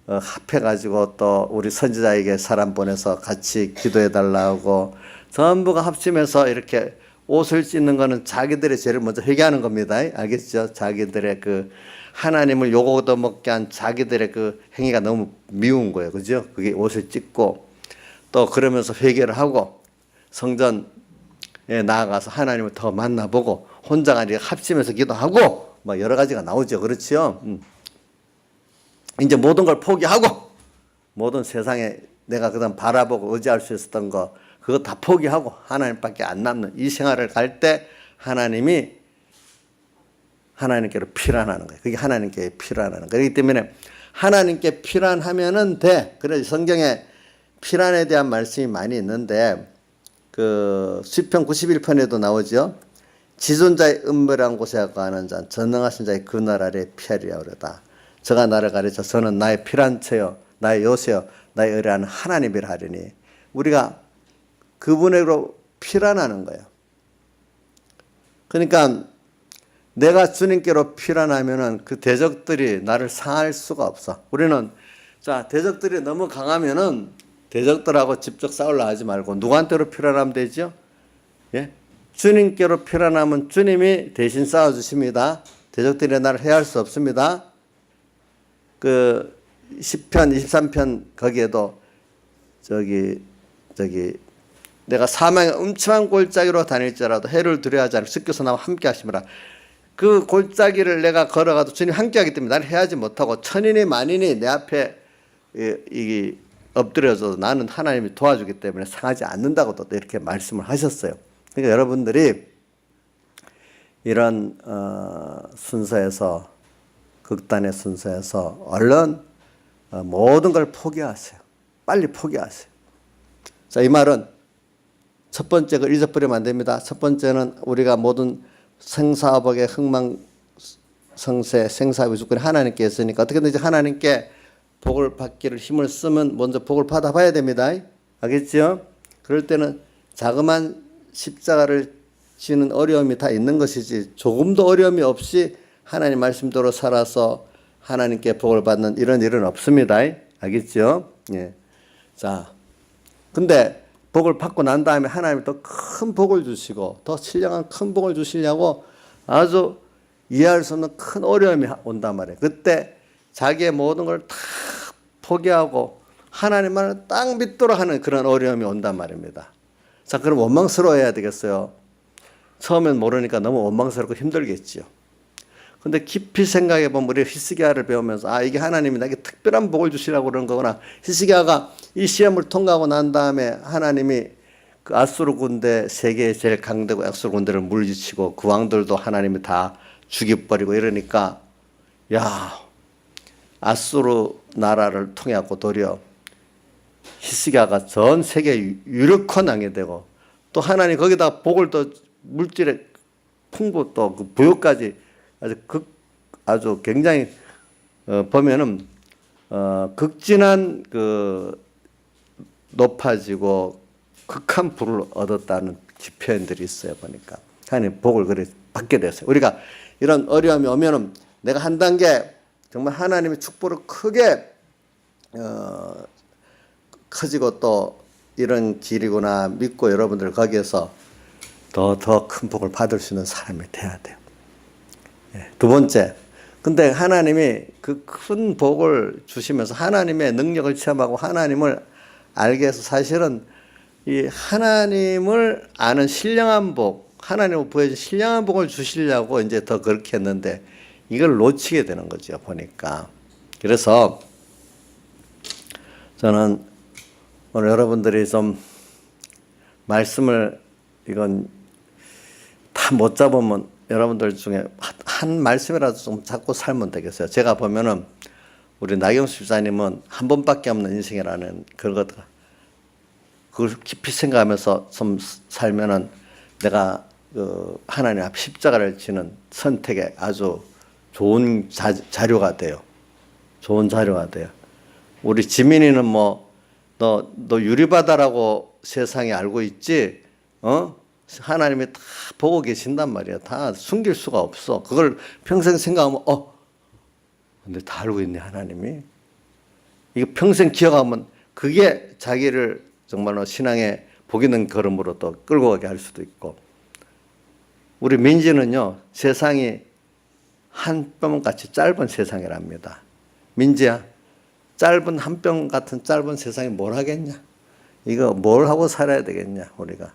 합해가지고 또 우리 선지자에게 사람 보내서 같이 기도해달라고 전부가 합심해서 이렇게 옷을 찢는 거는 자기들의 죄를 먼저 회개하는 겁니다. 알겠죠? 자기들의 그 하나님을 요거도 먹게 한 자기들의 그 행위가 너무 미운 거예요. 그죠? 그게 옷을 찢고 또 그러면서 회개를 하고 성전에 나아가서 하나님을 더 만나보고 혼자가 아니라 합심해서 기도하고 여러 가지가 나오죠. 그렇죠? 이제 모든 걸 포기하고 모든 세상에 내가 그다음 바라보고 의지할 수 있었던 거 그거 다 포기하고 하나님밖에 안 남는 이 생활을 갈 때 하나님께로 피란하는 거예요. 그게 하나님께 피란하는 거예요. 그렇기 때문에 하나님께 피란하면은 돼. 그래서 성경에 피란에 대한 말씀이 많이 있는데 그 시편 91편에도 나오죠. 지존자의 은밀한 곳에 가는 자 전능하신 자의 그늘 아래 피하리라 그러다. 저가 나를 가르쳐 저는 나의 피란처여 나의 요새여 나의 의뢰하는 하나님이라 하리니 우리가 그분으로 피란하는 거예요. 그러니까 내가 주님께로 피란하면은 그 대적들이 나를 상할 수가 없어. 우리는 대적들이 너무 강하면은 대적들하고 직접 싸우려 하지 말고 누구한테로 피란하면 되죠? 예? 주님께로 피란하면 주님이 대신 싸워주십니다. 대적들이 나를 해할 수 없습니다. 그 10편 23편 거기에도 내가 사망의 음침한 골짜기로 다닐지라도 해를 두려워하지 않고 주께서 나와 함께 하심이라. 그 골짜기를 내가 걸어가도 주님 함께 하기 때문에 나를 해하지 못하고 천인이 만인이 내 앞에 엎드려져도 나는 하나님이 도와주기 때문에 상하지 않는다고도 이렇게 말씀을 하셨어요. 그러니까 여러분들이 이런 순서에서 극단의 순서에서 얼른 모든 걸 포기하세요. 빨리 포기하세요. 자, 이 말은 첫 번째 걸 잊어버리면 안 됩니다. 첫 번째는 우리가 모든 생사업의 흥망성쇠 생사위주권이 하나님께 있으니까 어떻게든지 하나님께 복을 받기를 힘을 쓰면 먼저 복을 받아봐야 됩니다. 알겠죠? 그럴 때는 자그만 십자가를 지는 어려움이 다 있는 것이지 조금도 어려움이 없이 하나님 말씀대로 살아서 하나님께 복을 받는 이런 일은 없습니다. 알겠죠? 예. 자, 근데 복을 받고 난 다음에 하나님이 또 큰 복을 주시고 더 신령한 큰 복을 주시려고 아주 이해할 수 없는 큰 어려움이 온단 말이에요. 그때 자기의 모든 걸 다 포기하고 하나님만을 딱 믿도록 하는 그런 어려움이 온단 말입니다. 자, 그럼 원망스러워해야 되겠어요. 처음엔 모르니까 너무 원망스럽고 힘들겠지요. 근데 깊이 생각해 보면 우리 히스기야를 배우면서 아, 이게 하나님이 나에게 특별한 복을 주시라고 그러는 거구나. 히스기야가 이 시험을 통과하고 난 다음에 하나님이 그 아수르 군대 세계의 제일 강대국 아수르 군대를 물리치고 그 왕들도 하나님이 다 죽여버리고 이러니까 야, 아수르 나라를 통해갖고 도리어 히스기야가 전 세계 유력한 왕이 되고 또 하나님 거기다 복을 또 물질의 풍부 또 그 부여까지 아주 굉장히 보면은 극진한 그 높아지고 극한 부를 얻었다는 표현들이 있어요. 보니까 하나님 복을 그래 받게 됐어요. 우리가 이런 어려움이 오면은 내가 한 단계 정말 하나님의 축복을 크게 커지고 또 이런 길이구나 믿고 여러분들 거기에서 더 큰 복을 받을 수 있는 사람이 돼야 돼요. 두 번째, 근데 하나님이 그 큰 복을 주시면서 하나님의 능력을 체험하고 하나님을 알게 해서 사실은 이 하나님을 아는 신령한 복, 하나님을 보여준 신령한 복을 주시려고 이제 더 그렇게 했는데 이걸 놓치게 되는 거죠, 보니까. 그래서 저는 오늘 여러분들이 좀 말씀을 이건 다 못 잡으면 여러분들 중에 한 말씀이라도 좀 잡고 살면 되겠어요. 제가 보면은 우리 나경수 집사님은 한 번밖에 없는 인생이라는 그걸 깊이 생각하면서 좀 살면은 내가 그 하나님 앞 십자가를 지는 선택에 아주 좋은 자료가 돼요. 좋은 자료가 돼요. 우리 지민이는 뭐 너 유리바다라고 세상에 알고 있지? 하나님이 다 보고 계신단 말이야. 다 숨길 수가 없어. 그걸 평생 생각하면 근데 다 알고 있네 하나님이. 이거 평생 기억하면 그게 자기를 정말로 신앙의 복 있는 걸음으로 또 끌고 가게 할 수도 있고. 우리 민지는요 세상이 한 뼘같이 짧은 세상이랍니다. 민지야, 짧은 한 뼘 같은 짧은 세상에 뭘 하겠냐? 이거 뭘 하고 살아야 되겠냐 우리가.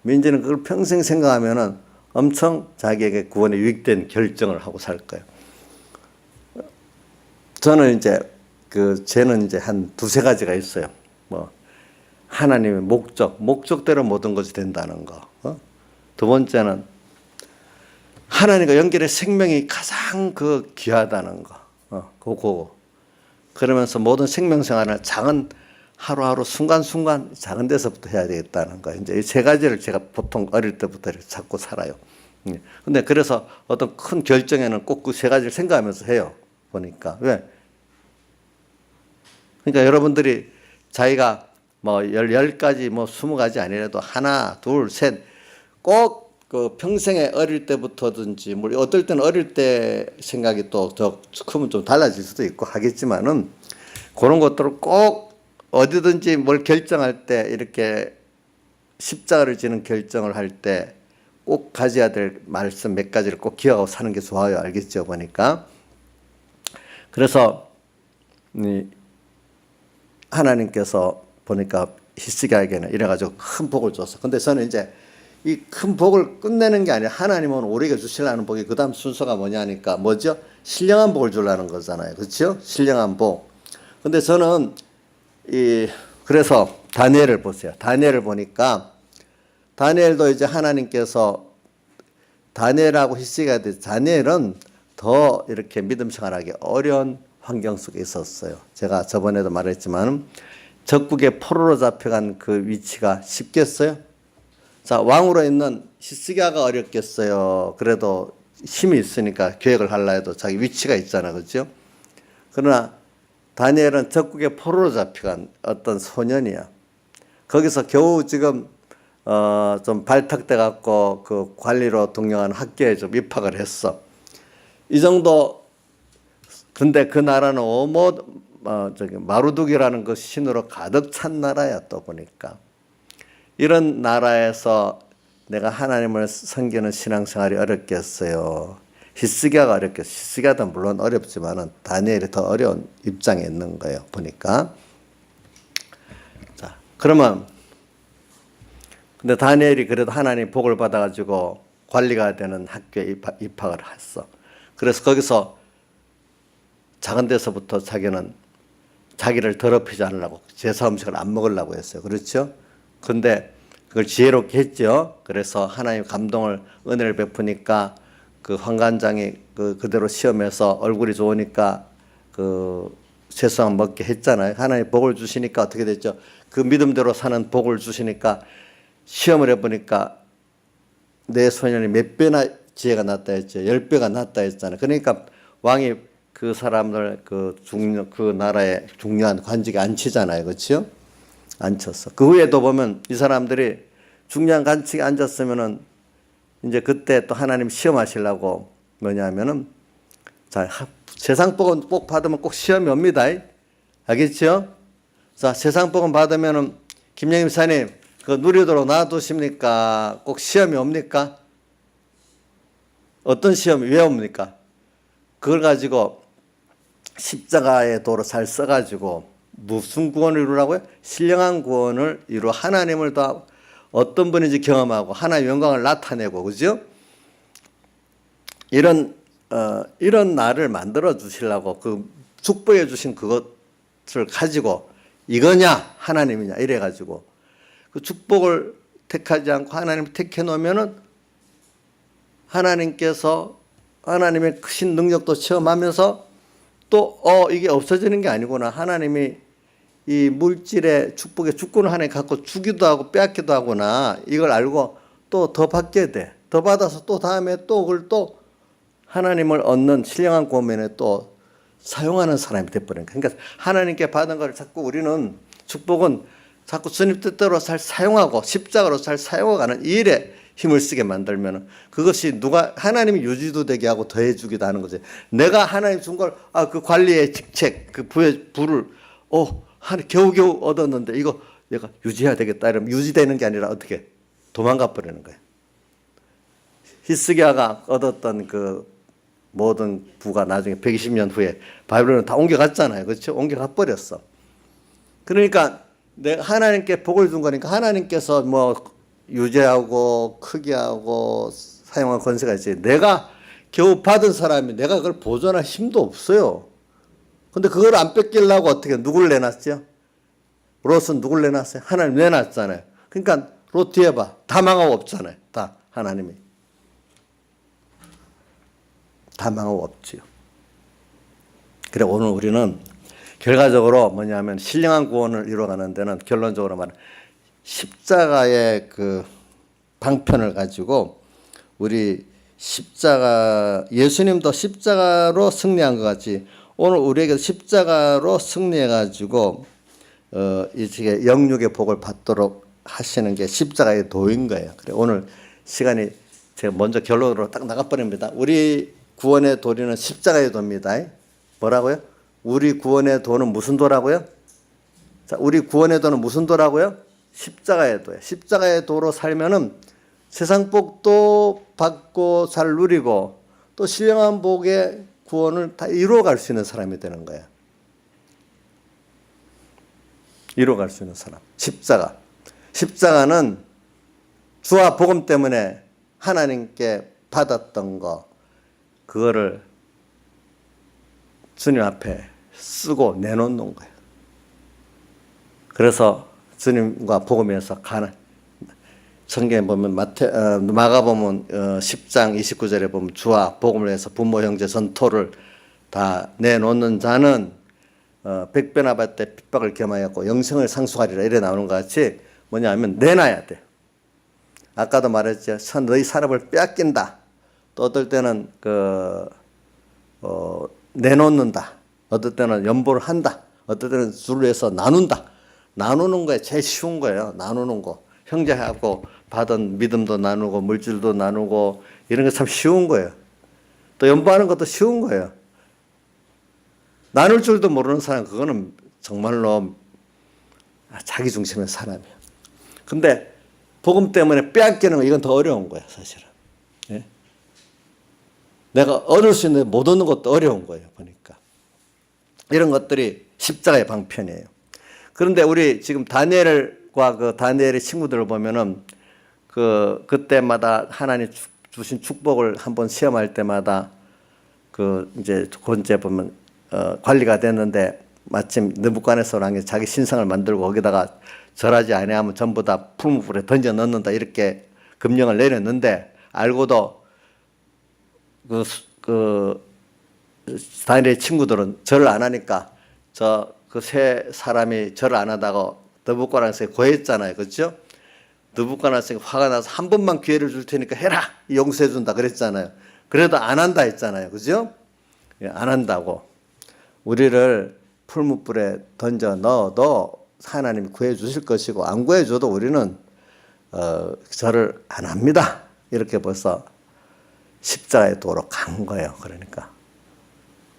민지는 그걸 평생 생각하면은 엄청 자기에게 구원에 유익된 결정을 하고 살 거예요. 저는 이제 쟤는 이제 한 두세 가지가 있어요. 뭐 하나님의 목적대로 모든 것이 된다는 거. 두 번째는 하나님과 연결의 생명이 가장 귀하다는 거. 그거. 그러면서 모든 생명생활을 작은 하루하루 순간순간 작은 데서부터 해야 되겠다는 거. 이제 이 세 가지를 제가 보통 어릴 때부터 이렇게 찾고 살아요. 근데 그래서 어떤 큰 결정에는 꼭 그 세 가지를 생각하면서 해요. 보니까. 왜? 그러니까 여러분들이 자기가 뭐 10가지 뭐 20가지 아니라도 하나, 둘, 셋 꼭 그 평생에 어릴 때부터든지 뭐 어떨 때는 어릴 때 생각이 또 더 크면 좀 달라질 수도 있고 하겠지만은 그런 것들을 꼭 어디든지 뭘 결정할 때 이렇게 십자가를 지는 결정을 할 때 꼭 가져야 될 말씀 몇 가지를 꼭 기억하고 사는 게 좋아요. 알겠죠? 보니까. 그래서 하나님께서 보니까 히스기야에게는 이래가지고 큰 복을 줬어. 근데 저는 이제 이 큰 복을 끝내는 게 아니라 하나님은 우리에게 주시려는 복이 그 다음 순서가 뭐냐니까 뭐죠? 신령한 복을 주려는 거잖아요. 그렇죠? 신령한 복. 근데 저는 그래서 다니엘을 보세요. 다니엘을 보니까 다니엘도 이제 하나님께서 다니엘하고 히스기야가 돼. 다니엘은 더 이렇게 믿음 생활하기 어려운 환경 속에 있었어요. 제가 저번에도 말했지만 적국의 포로로 잡혀간 그 위치가 쉽겠어요? 자, 왕으로 있는 히스기야가 어렵겠어요. 그래도 힘이 있으니까 계획을 하려 해도 자기 위치가 있잖아, 그렇죠? 그러나 다니엘은 적국의 포로로 잡혀간 어떤 소년이야. 거기서 겨우 지금 좀 발탁돼 갖고 그 관리로 등용한 학교에 좀 입학을 했어. 이 정도. 근데 그 나라는 마루둑이라는 그 신으로 가득 찬 나라야. 또 보니까 이런 나라에서 내가 하나님을 섬기는 신앙생활이 어렵겠어요. 히스기야가 어렵겠어요. 히스기야도 물론 어렵지만은 다니엘이 더 어려운 입장에 있는 거예요. 보니까. 자, 그러면 근데 다니엘이 그래도 하나님 복을 받아가지고 관리가 되는 학교에 입학을 했어. 그래서 거기서 작은 데서부터 자기는 자기를 더럽히지 않으려고 제사 음식을 안 먹으려고 했어요. 그렇죠? 근데 그걸 지혜롭게 했죠. 그래서 하나님 감동을 은혜를 베푸니까 그 환관장이 그대로 시험해서 얼굴이 좋으니까 그 세상 먹게 했잖아요. 하나님 복을 주시니까 어떻게 됐죠? 그 믿음대로 사는 복을 주시니까 시험을 해보니까 내 소년이 몇 배나 지혜가 낫다 했죠. 10배가 낫다 했잖아요. 그러니까 왕이 그 사람을 그 나라의 중요한 관직에 앉히잖아요. 그렇죠? 앉혔어. 그 후에도 보면 이 사람들이 중요한 관직에 앉았으면은 이제 그때 또 하나님 시험하시려고 뭐냐면은 자, 세상 복은 꼭 받으면 꼭 시험이 옵니다. 알겠죠? 자, 세상 복은 받으면은 김영임 사님 그 누리도록 놔두십니까? 꼭 시험이 옵니까? 어떤 시험이 왜 옵니까? 그걸 가지고 십자가의 도로 잘 써가지고 무슨 구원을 이루라고요? 신령한 구원을 이루 하나님을 더 어떤 분인지 경험하고 하나님의 영광을 나타내고, 그죠? 이런 나를 만들어 주시려고 그 축복해 주신 그것을 가지고 이거냐 하나님이냐 이래가지고 그 축복을 택하지 않고 하나님을 택해 놓으면은 하나님께서 하나님의 크신 능력도 체험하면서 또 이게 없어지는 게 아니구나. 하나님이 이 물질의 축복의 주권을 하나님 갖고 주기도 하고 빼앗기도 하구나. 이걸 알고 또 더 받게 돼. 더 받아서 또 다음에 또 그걸 또 하나님을 얻는 신령한 고면에 또 사용하는 사람이 돼버린 거야. 그러니까 하나님께 받은 걸 자꾸 우리는 축복은 자꾸 주님 뜻대로 잘 사용하고 십자가로 잘 사용하는 이 일에 힘을 쓰게 만들면 그것이 누가 하나님이 유지도 되게 하고 더해주기도 하는 거지. 내가 하나님 준 걸 그 관리의 직책 그 부를 겨우겨우 얻었는데 이거 내가 유지해야 되겠다 이러면 유지되는 게 아니라 어떻게 도망가 버리는 거예요. 히스기야가 얻었던 그 모든 부가 나중에 120년 후에 바벨론으로 다 옮겨갔잖아요. 그렇죠? 옮겨가 버렸어. 그러니까 내가 하나님께 복을 준 거니까 하나님께서 뭐 유죄하고 크게 하고 사용할 권세가 있지. 내가 겨우 받은 사람이 내가 그걸 보존할 힘도 없어요. 근데 그걸 안 뺏기려고 어떻게 누굴 내놨죠? 롯은 누굴 내놨어요? 하나님 내놨잖아요. 그러니까 롯 뒤에 봐. 다 망하고 없잖아요. 다 하나님이. 다 망하고 없지요. 그래 오늘 우리는 결과적으로 뭐냐면 신령한 구원을 이루어가는 데는 결론적으로 말하면 십자가의 그 방편을 가지고 우리 예수님도 십자가로 승리한 것 같이 오늘 우리에게 십자가로 승리해 가지고 이제 영육의 복을 받도록 하시는 게 십자가의 도인 거예요. 그래 오늘 시간이 제가 먼저 결론으로 딱 나가버립니다. 우리 구원의 도리는 십자가의 도입니다. 뭐라고요? 우리 구원의 도는 무슨 도라고요? 자, 우리 구원의 도는 무슨 도라고요? 십자가의 도예요. 십자가의 도로 살면은 세상 복도 받고 잘 누리고 또 신령한 복의 구원을 다 이루어갈 수 있는 사람이 되는 거예요. 이루어갈 수 있는 사람. 십자가는 주와 복음 때문에 하나님께 받았던 거 그거를 주님 앞에 쓰고 내놓는 거예요. 그래서 주님과 복음에서 가는 성경에 보면 마가복음 10장 29절에 보면 주와 복음을 위해서 부모 형제 전토를 다 내놓는 자는 백배나 받되 핍박을 겸하였고 영생을 상속하리라 이래 나오는 것 같이 뭐냐면 내놔야 돼. 아까도 말했죠. 너희 사람을 빼앗긴다. 또 어떨 때는 내놓는다. 어떨 때는 연보를 한다. 어떨 때는 줄을 해서 나눈다. 나누는 거에 제일 쉬운 거예요. 나누는 거. 형제하고 받은 믿음도 나누고 물질도 나누고 이런 게 참 쉬운 거예요. 또 연보하는 것도 쉬운 거예요. 나눌 줄도 모르는 사람 그거는 정말로 자기 중심의 사람이에요. 근데 복음 때문에 빼앗기는 거 이건 더 어려운 거야 사실은. 예? 내가 얻을 수 있는데 못 얻는 것도 어려운 거예요 보니까. 이런 것들이 십자가의 방편이에요. 그런데 우리 지금 다니엘과 그 다니엘의 친구들을 보면은 그때마다 하나님 주신 축복을 한번 시험할 때마다 이제 권제 보면 관리가 됐는데 마침 느부갓네살 왕이 자기 신상을 만들고 거기다가 절하지 아니하면 전부 다 풀무불에 던져 넣는다 이렇게 금령을 내렸는데 알고도 다니엘의 친구들은 절을 안 하니까 그 세 사람이 절을 안 하다가 느부갓네살이 고했잖아요. 그렇죠? 느부갓네살이 화가 나서 한 번만 기회를 줄 테니까 해라. 용서해 준다 그랬잖아요. 그래도 안 한다 했잖아요. 그죠? 안 한다고. 우리를 풀무불에 던져 넣어도 하나님이 구해 주실 것이고 안 구해 줘도 우리는 절을 안 합니다. 이렇게 벌써 십자가의 도로 간 거예요. 그러니까.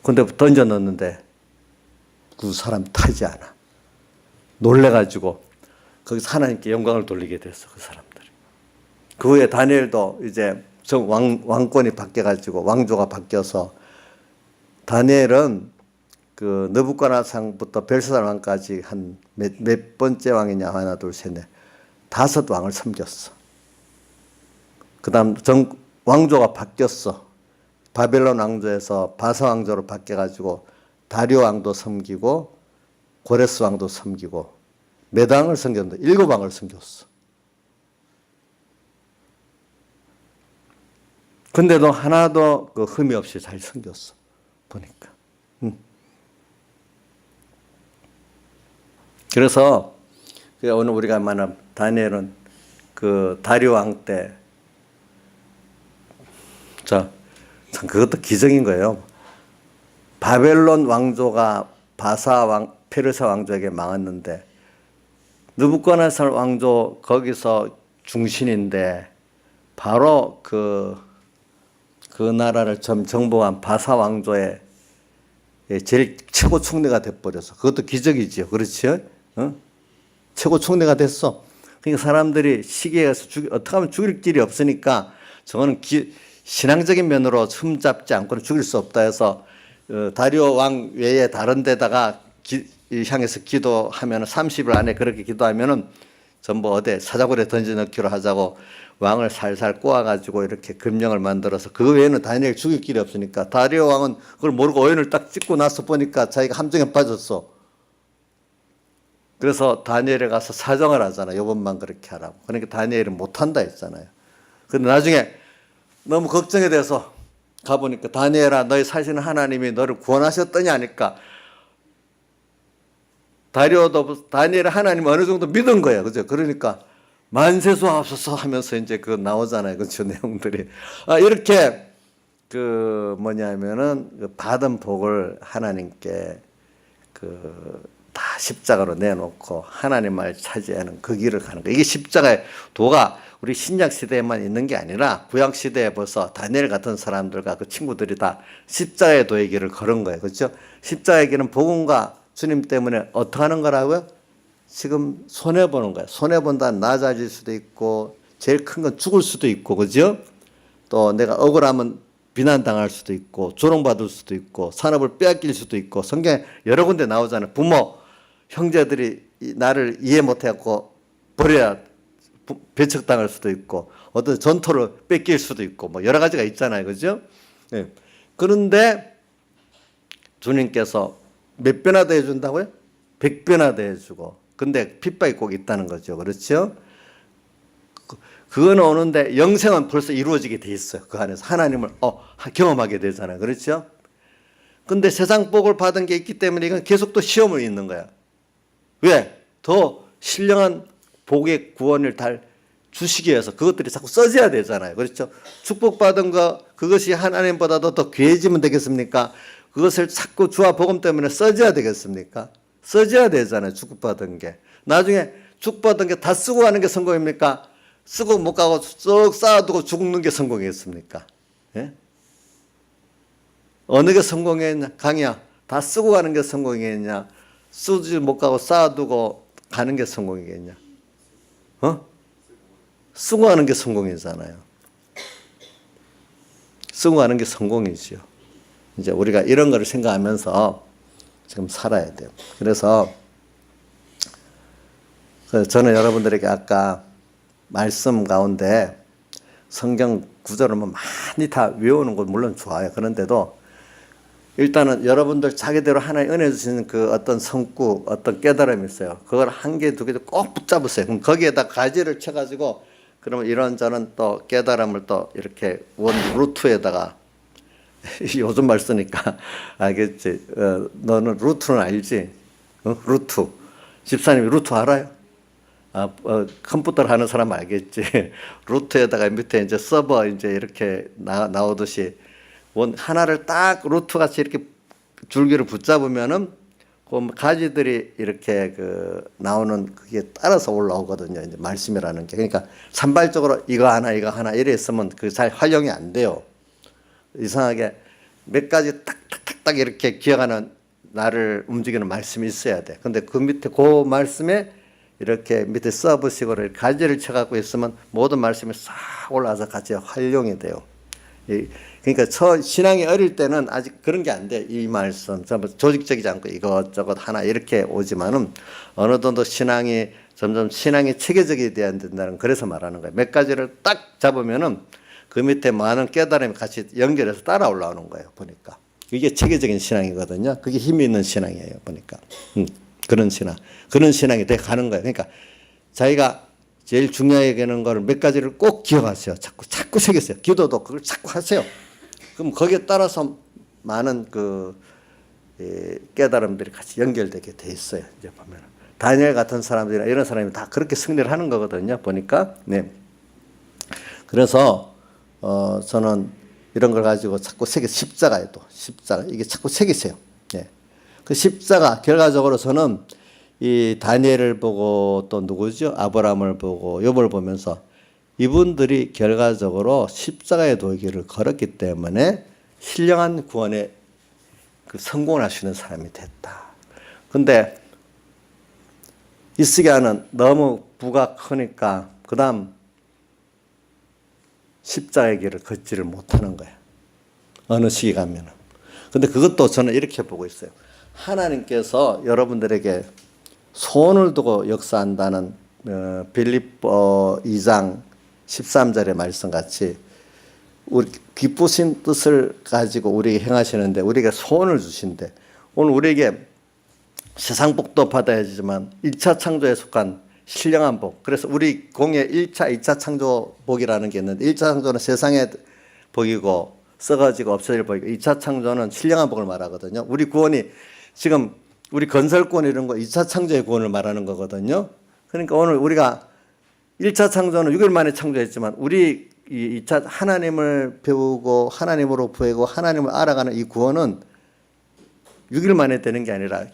근데 던져 넣었는데 그 사람 타지 않아. 놀래가지고 거기서 하나님께 영광을 돌리게 됐어. 그 사람들이. 그 후에 다니엘도 이제 왕권이 바뀌어가지고 왕조가 바뀌어서 다니엘은 그 느부갓네살부터 벨사살 왕까지 한 몇 번째 왕이냐 하나 둘 셋 넷 5 왕을 섬겼어. 그다음 왕조가 바뀌었어. 바벨론 왕조에서 바사 왕조로 바뀌어가지고 다리오 왕도 섬기고 고레스 왕도 섬기고 몇 왕을 섬겼는데 7 왕을 섬겼어. 근데도 하나도 흠이 없이 잘 섬겼어. 보니까. 그래서 오늘 우리가 말한 다니엘은 그 다리오 왕 때 참 그것도 기적인 거예요. 바벨론 왕조가 페르사 왕조에게 망했는데 느부갓네살 왕조 거기서 중신인데 바로 그 나라를 정복한 바사 왕조의 제일 최고 총리가 돼버려서 그것도 기적이지요. 그렇죠? 최고 총리가 됐어. 그러니까 사람들이 시기에 가서 어떻게 하면 죽일 길이 없으니까 저거는 신앙적인 면으로 흠잡지 않고는 죽일 수 없다 해서 다리오 왕 외에 다른 데다가 향해서 기도하면 30일 안에 그렇게 기도하면은 전부 어디 사자굴에 던져넣기로 하자고 왕을 살살 꼬아가지고 이렇게 금령을 만들어서 그 외에는 다니엘 죽일 길이 없으니까 다리오 왕은 그걸 모르고 오인을 딱 찍고 나서 보니까 자기가 함정에 빠졌어. 그래서 다니엘에 가서 사정을 하잖아. 이번만 그렇게 하라고. 그러니까 다니엘은 못한다 했잖아요. 근데 나중에 너무 걱정이 돼서 가보니까 다니엘아 너희 사시는 하나님이 너를 구원하셨더니 하니까 다니엘의 하나님 어느 정도 믿은 거예요. 그죠? 그러니까 만세수하옵소서 하면서 이제 그거 나오잖아요. 그렇죠? 내용들이. 이렇게 받은 복을 하나님께 다 십자가로 내놓고 하나님 말 차지하는 그 길을 가는 거예요. 이게 십자가의 도가 우리 신약 시대에만 있는 게 아니라 구약 시대에 벌써 다니엘 같은 사람들과 그 친구들이 다 십자가의 도의 길을 걸은 거예요. 그렇죠? 십자가의 길은 복음과 주님 때문에 어떻게 하는 거라고요? 지금 손해보는 거예요. 손해본다는 낮아질 수도 있고 제일 큰 건 죽을 수도 있고 그죠? 또 내가 억울하면 비난당할 수도 있고 조롱받을 수도 있고 산업을 빼앗길 수도 있고 성경에 여러 군데 나오잖아요. 부모, 형제들이 나를 이해 못해갖고 버려야 배척당할 수도 있고 어떤 전토를 뺏길 수도 있고 뭐 여러 가지가 있잖아요. 그죠? 네. 그런데 주님께서 몇 배나 더 해준다고요? 100배나 더 해주고 근데 핍박이 꼭 있다는 거죠. 그렇죠? 그거는 오는데 영생은 벌써 이루어지게 돼 있어요. 그 안에서 하나님을 경험하게 되잖아요. 그렇죠? 근데 세상 복을 받은 게 있기 때문에 이건 계속 또 시험을 있는 거야. 왜? 더 신령한 복의 구원을 주시기 위해서 그것들이 자꾸 써져야 되잖아요. 그렇죠? 축복받은 거 그것이 하나님보다도 더 귀해지면 되겠습니까? 그것을 자꾸 주와 복음 때문에 써져야 되겠습니까? 써져야 되잖아요. 축복받은 게. 나중에 축복받은 게 다 쓰고 가는 게 성공입니까? 쓰고 못 가고 쭉 쌓아두고 죽는 게 성공이겠습니까? 예? 어느 게 성공이겠냐? 강이야. 다 쓰고 가는 게 성공이겠냐? 쓰지 못 가고 쌓아두고 가는 게 성공이겠냐? 쓰고 가는 게 성공이잖아요. 쓰고 가는 게 성공이지요. 이제 우리가 이런 거를 생각하면서 지금 살아야 돼요. 그래서 저는 여러분들에게 아까 말씀 가운데 성경 구절을 많이 다 외우는 건 물론 좋아요. 그런데도 일단은 여러분들 자기대로 하나님 은혜 주시는 그 어떤 성구, 어떤 깨달음이 있어요. 그걸 한 개, 두 개 꼭 붙잡으세요. 그럼 거기에다 가지를 쳐가지고 그러면 이런저런 또 깨달음을 또 이렇게 원 루트에다가 요즘 말 쓰니까 알겠지. 너는 루트는 알지? 루트. 집사님이 루트 알아요? 컴퓨터를 하는 사람 알겠지. 루트에다가 밑에 이제 서버 이제 이렇게 나오듯이 하나를 딱 루트 같이 이렇게 줄기를 붙잡으면은 그 가지들이 이렇게 나오는 그게 따라서 올라오거든요. 이제 말씀이라는 게. 그러니까 산발적으로 이거 하나 이래 있으면 그 잘 활용이 안 돼요. 이상하게 몇 가지 딱딱딱딱 이렇게 기어가는 나를 움직이는 말씀이 있어야 돼. 근데 그 밑에 그 말씀에 이렇게 밑에 서브식으로 가지를 쳐갖고 있으면 모든 말씀이 싹 올라와서 같이 활용이 돼요. 그러니까 신앙이 어릴 때는 아직 그런 게 안 돼. 이 말씀 전부 조직적이지 않고 이것저것 하나 이렇게 오지만은 어느 정도 신앙이 점점 신앙이 체계적이 돼야 된다는 그래서 말하는 거예요. 몇 가지를 딱 잡으면은 그 밑에 많은 깨달음이 같이 연결해서 따라 올라오는 거예요. 보니까 이게 체계적인 신앙이거든요. 그게 힘이 있는 신앙이에요. 보니까 그런 신앙이 돼 가는 거예요. 그러니까 자기가 제일 중요하게 되는 거를 몇 가지를 꼭 기억하세요. 자꾸 새기세요. 기도도 그걸 자꾸 하세요. 그럼 거기에 따라서 많은 깨달음들이 같이 연결되게 돼 있어요. 이제 보면 다니엘 같은 사람들이나 이런 사람이 다 그렇게 승리를 하는 거거든요. 보니까 네. 그래서 저는 이런 걸 가지고 자꾸 십자가에도 십자가 이게 자꾸 새기세요. 네. 그 십자가 결과적으로 저는 이 다니엘을 보고 또 누구죠? 아브라함을 보고 욥을 보면서 이분들이 결과적으로 십자가의 도기를 걸었기 때문에 신령한 구원에 성공을 할 수 있는 사람이 됐다. 근데 이스기야는 너무 부가 크니까 그 다음 십자가의 길을 걷지를 못하는 거예요. 어느 시기 가면은. 근데 그것도 저는 이렇게 보고 있어요. 하나님께서 여러분들에게 소원을 두고 역사한다는 빌립보 2장 13절의 말씀 같이 우리 기쁘신 뜻을 가지고 우리에게 행하시는데 우리에게 소원을 주신대. 오늘 우리에게 세상 복도 받아야지만 1차 창조에 속한 신령한 복. 그래서 우리 공예 1차, 2차 창조 복이라는 게 있는데 1차 창조는 세상의 복이고 썩어지고 없어질 복이고 2차 창조는 신령한 복을 말하거든요. 우리 구원이 지금 우리 건설권 이런 거 2차 창조의 구원을 말하는 거거든요. 그러니까 오늘 우리가 1차 창조는 6일 만에 창조했지만 우리 2차 하나님을 배우고 하나님으로 보이고 하나님을 알아가는 이 구원은 6일 만에 되는 게 아니라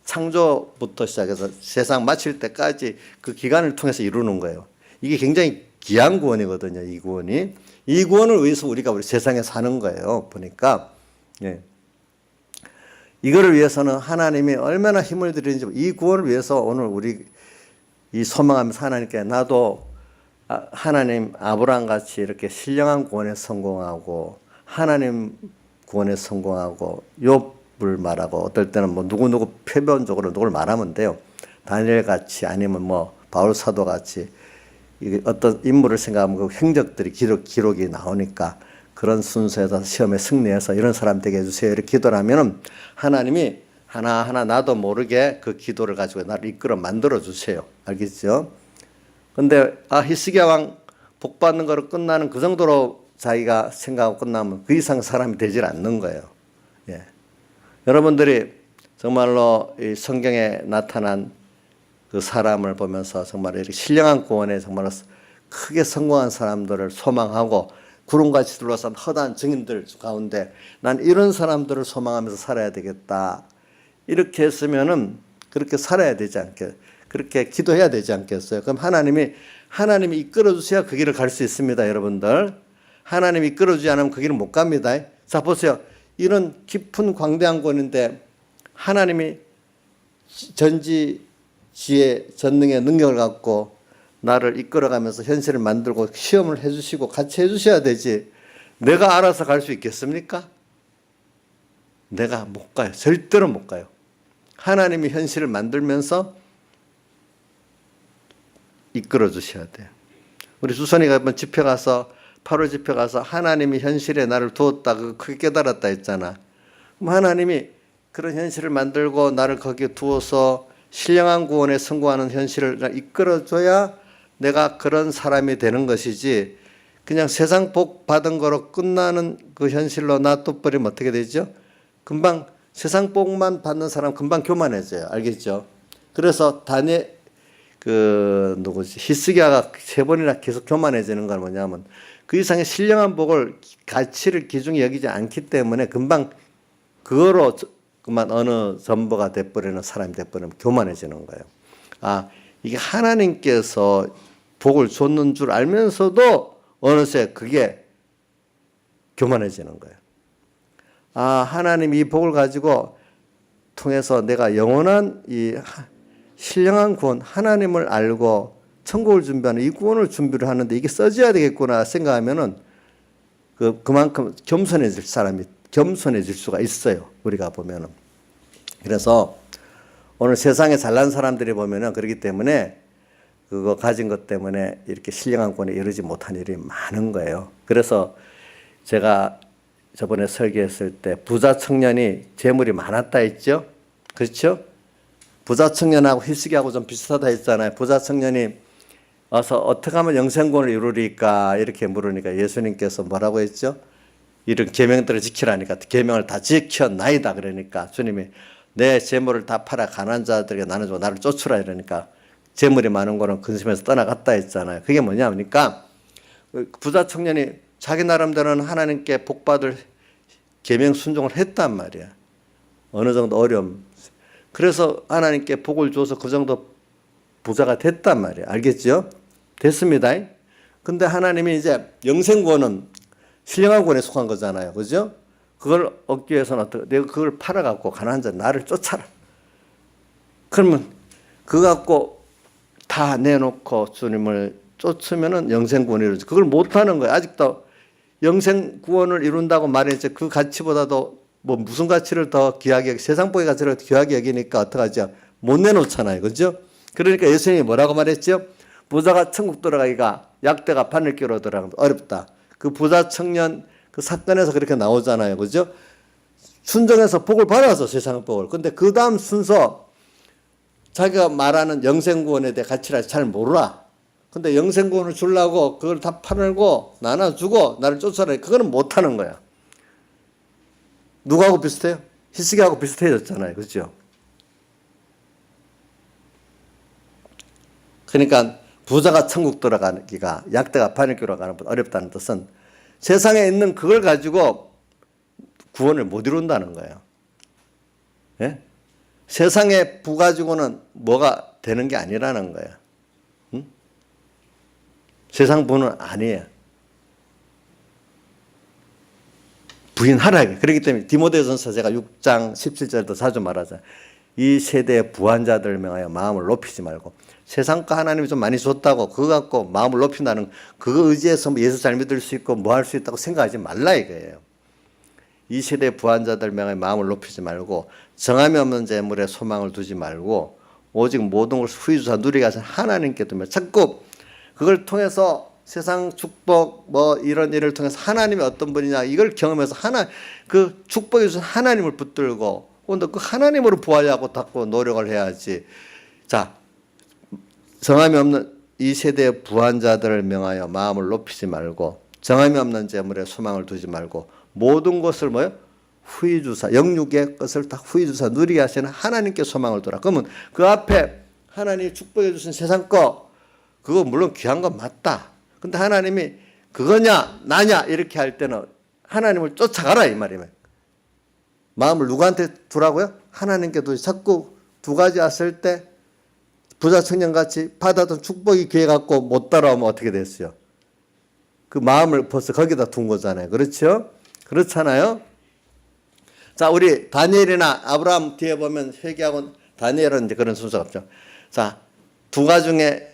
창조부터 시작해서 세상 마칠 때까지 그 기간을 통해서 이루는 거예요. 이게 굉장히 귀한 구원이거든요. 이 구원이. 이 구원을 위해서 우리가 우리 세상에 사는 거예요. 보니까. 예. 이거를 위해서는 하나님이 얼마나 힘을 들이는지 이 구원을 위해서 오늘 우리 이 소망하면서 하나님께 나도 하나님 아브라함 같이 이렇게 신령한 구원에 성공하고 하나님 구원에 성공하고 욥을 말하고 어떨 때는 뭐 누구누구 표면적으로 누굴 말하면 돼요. 다니엘 같이 아니면 뭐 바울 사도 같이 어떤 인물을 생각하면 그 행적들이 기록이 나오니까 그런 순서에서 시험에 승리해서 이런 사람 되게 해주세요. 이렇게 기도를 하면은 하나님이 하나하나 나도 모르게 그 기도를 가지고 나를 이끌어 만들어 주세요. 알겠죠? 근데 히스기야 왕 복 받는 거로 끝나는 그 정도로 자기가 생각하고 끝나면 그 이상 사람이 되질 않는 거예요. 예. 여러분들이 정말로 이 성경에 나타난 그 사람을 보면서 정말 이렇게 신령한 구원에 정말로 크게 성공한 사람들을 소망하고 구름같이 둘러싼 허다한 증인들 가운데 난 이런 사람들을 소망하면서 살아야 되겠다. 이렇게 했으면은 그렇게 살아야 되지 않겠어요? 그렇게 기도해야 되지 않겠어요? 그럼 하나님이 이끌어 주셔야 그 길을 갈 수 있습니다, 여러분들. 하나님이 이끌어 주지 않으면 그 길은 못 갑니다. 자, 보세요. 이런 깊은 광대한 권인데 하나님이 전지지혜 전능의 능력을 갖고 나를 이끌어가면서 현실을 만들고 시험을 해주시고 같이 해주셔야 되지. 내가 알아서 갈 수 있겠습니까? 내가 못 가요. 절대로 못 가요. 하나님이 현실을 만들면서 이끌어 주셔야 돼요. 우리 주선이가 한번 집회 가서 8월 집회 가서 하나님이 현실에 나를 두었다 그거 크게 깨달았다 했잖아. 그럼 하나님이 그런 현실을 만들고 나를 거기에 두어서 신령한 구원에 성공하는 현실을 이끌어줘야 내가 그런 사람이 되는 것이지 그냥 세상 복 받은 거로 끝나는 그 현실로 놔둬버리면 어떻게 되죠? 금방 세상 복만 받는 사람 금방 교만해져요. 알겠죠? 그래서 히스기야가 3번이나 계속 교만해지는 건 뭐냐면 그 이상의 신령한 복을 가치를 기중히 여기지 않기 때문에 금방 그거로 그만 어느 전부가 돼버리는 사람이 돼버리면 교만해지는 거예요. 이게 하나님께서 복을 줬는 줄 알면서도 어느새 그게 교만해지는 거예요. 하나님 이 복을 가지고 통해서 내가 영원한 이 신령한 구원, 하나님을 알고 천국을 준비하는 이 구원을 준비를 하는데 이게 써져야 되겠구나 생각하면은 그만큼 겸손해질 수가 있어요. 우리가 보면은. 그래서 오늘 세상에 잘난 사람들이 보면은 그렇기 때문에 그거 가진 것 때문에 이렇게 신령한 구원에 이르지 못한 일이 많은 거예요. 그래서 제가 저번에 설교했을 때 부자 청년이 재물이 많았다 했죠. 그렇죠? 부자 청년하고 히스기야하고 좀 비슷하다 했잖아요. 부자 청년이 와서 어떻게 하면 영생구원을 이루리까 이렇게 물으니까 예수님께서 뭐라고 했죠? 이런 계명들을 지키라니까 계명을 다 지켰나이다 그러니까 주님이 내 재물을 다 팔아 가난한 자들에게 나눠주고 나를 쫓으라 이러니까 재물이 많은 거는 근심해서 떠나갔다 했잖아요. 그게 뭐냐니까 부자 청년이 자기 나름대로는 하나님께 복받을 계명 순종을 했단 말이야. 어느 정도 어려움. 그래서 하나님께 복을 줘서 그 정도 부자가 됐단 말이야. 알겠죠? 됐습니다. 근데 하나님이 이제 영생구원은 신령한 구원에 속한 거잖아요. 그죠? 그걸 얻기 위해서는 어떻게, 내가 그걸 팔아갖고 가난한 자 나를 쫓아라. 그러면 그거 갖고 다 내놓고 주님을 쫓으면은 영생구원이 이루어져. 그걸 못하는 거예요. 아직도 영생구원을 이룬다고 말했지 그 가치보다도 뭐 무슨 가치를 더 귀하게 세상 복의 가치를 귀하게 여기니까 어떡하죠? 못 내놓잖아요. 그죠? 그러니까 예수님이 뭐라고 말했죠? 부자가 천국 들어가기가 약대가 바늘귀로 들어가면 어렵다. 그 부자 청년 그 사건에서 그렇게 나오잖아요. 그죠? 순종해서 복을 받아서 세상 복을. 근데 그 다음 순서 자기가 말하는 영생구원에 대해 가치를 잘 몰라. 근데 영생구원을 주려고 그걸 다 팔고 나눠주고 나를 쫓아라. 그거는 못하는 거야. 누구하고 비슷해요? 히스기야하고 비슷해졌잖아요. 그렇죠? 그러니까 부자가 천국 들어가기가 약대가 바늘귀로 가는 것 어렵다는 뜻은 세상에 있는 그걸 가지고 구원을 못 이룬다는 거예요. 예? 세상의 부 가지고는 뭐가 되는 게 아니라는 거예요. 응? 세상 부는 아니에요. 부인하라. 그렇기 때문에 디모데전서 제가 6장 17절도 자주 말하잖아요. 이 세대의 부한자들을 명하여 마음을 높이지 말고 세상과 하나님이 좀 많이 줬다고 그거 갖고 마음을 높인다는 그거 의지해서 예수 잘 믿을 수 있고 뭐 할 수 있다고 생각하지 말라 이거예요. 이 세대의 부한자들 명하여 마음을 높이지 말고 정함이 없는 재물에 소망을 두지 말고 오직 모든 것을 후유주사 누리게 하신 하나님께 두며 자꾸 그걸 통해서 세상 축복 뭐 이런 일을 통해서 하나님이 어떤 분이냐 이걸 경험해서 그 축복이 주신 하나님을 붙들고 근데 그 하나님으로 부하려고 닦고 노력을 해야지. 자, 성함이 없는 이 세대의 부한자들을 명하여 마음을 높이지 말고 정함이 없는 재물에 소망을 두지 말고 모든 것을 뭐요? 후의주사 영육의 것을 다 후의주사 누리게 하시는 하나님께 소망을 두라. 그러면 그 앞에 하나님이 축복해 주신 세상 거 그거 물론 귀한 건 맞다. 근데 하나님이 그거냐 나냐 이렇게 할 때는 하나님을 쫓아가라 이 말이에요. 마음을 누구한테 두라고요? 하나님께 두지. 자꾸 두 가지 왔을 때 부자 청년같이 받았던 축복이 귀해 갖고 못 따라오면 어떻게 됐어요? 그 마음을 벌써 거기다 둔 거잖아요. 그렇죠? 그렇잖아요. 자, 우리 다니엘이나 아브라함 뒤에 보면 회개하고 다니엘은 이제 그런 순서가 없죠. 자, 두 가중에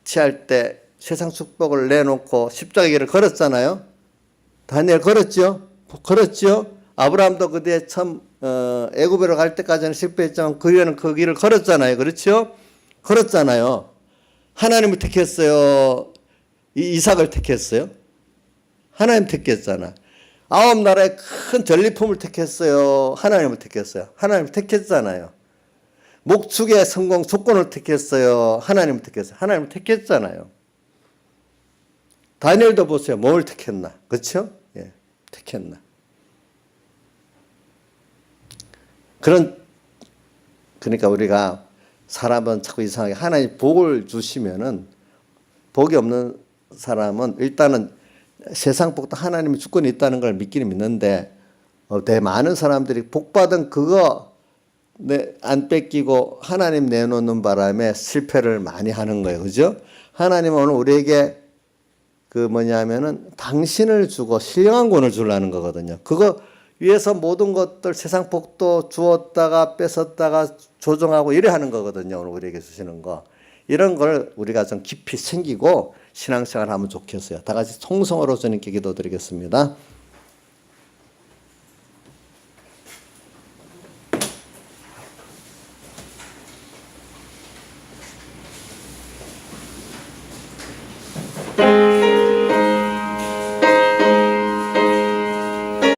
취할 때 세상 축복을 내놓고 십자가의 길을 걸었잖아요. 다니엘 걸었죠? 걸었죠? 아브라함도 그 뒤에 처음 애굽으로 갈 때까지는 실패했지만 그 뒤에는 그 길을 걸었잖아요. 그렇죠? 걸었잖아요. 하나님을 택했어요. 이삭을 택했어요. 하나님 택했잖아. 9나라의 큰 전리품을 택했어요. 하나님을 택했어요. 하나님을 택했잖아요. 목축의 성공 조건을 택했어요. 하나님을 택했어요. 하나님을 택했잖아요. 다니엘도 보세요. 뭘 택했나? 그렇죠? 예, 택했나? 그러니까 우리가 사람은 자꾸 이상하게 하나님 복을 주시면은 복이 없는 사람은 일단은 세상 복도 하나님의 주권이 있다는 걸 믿기는 믿는데 대 많은 사람들이 복 받은 그거 안 뺏기고 하나님 내놓는 바람에 실패를 많이 하는 거예요. 그죠? 하나님은 오늘 우리에게 그 뭐냐면은 당신을 주고 신령한 권을 주려는 거거든요. 그거 위해서 모든 것들 세상 복도 주었다가 뺏었다가 조정하고 이래 하는 거거든요. 오늘 우리에게 주시는 거. 이런 걸 우리가 좀 깊이 챙기고 신앙생활 하면 좋겠어요. 다 같이 통성으로 주님께 기도드리겠습니다.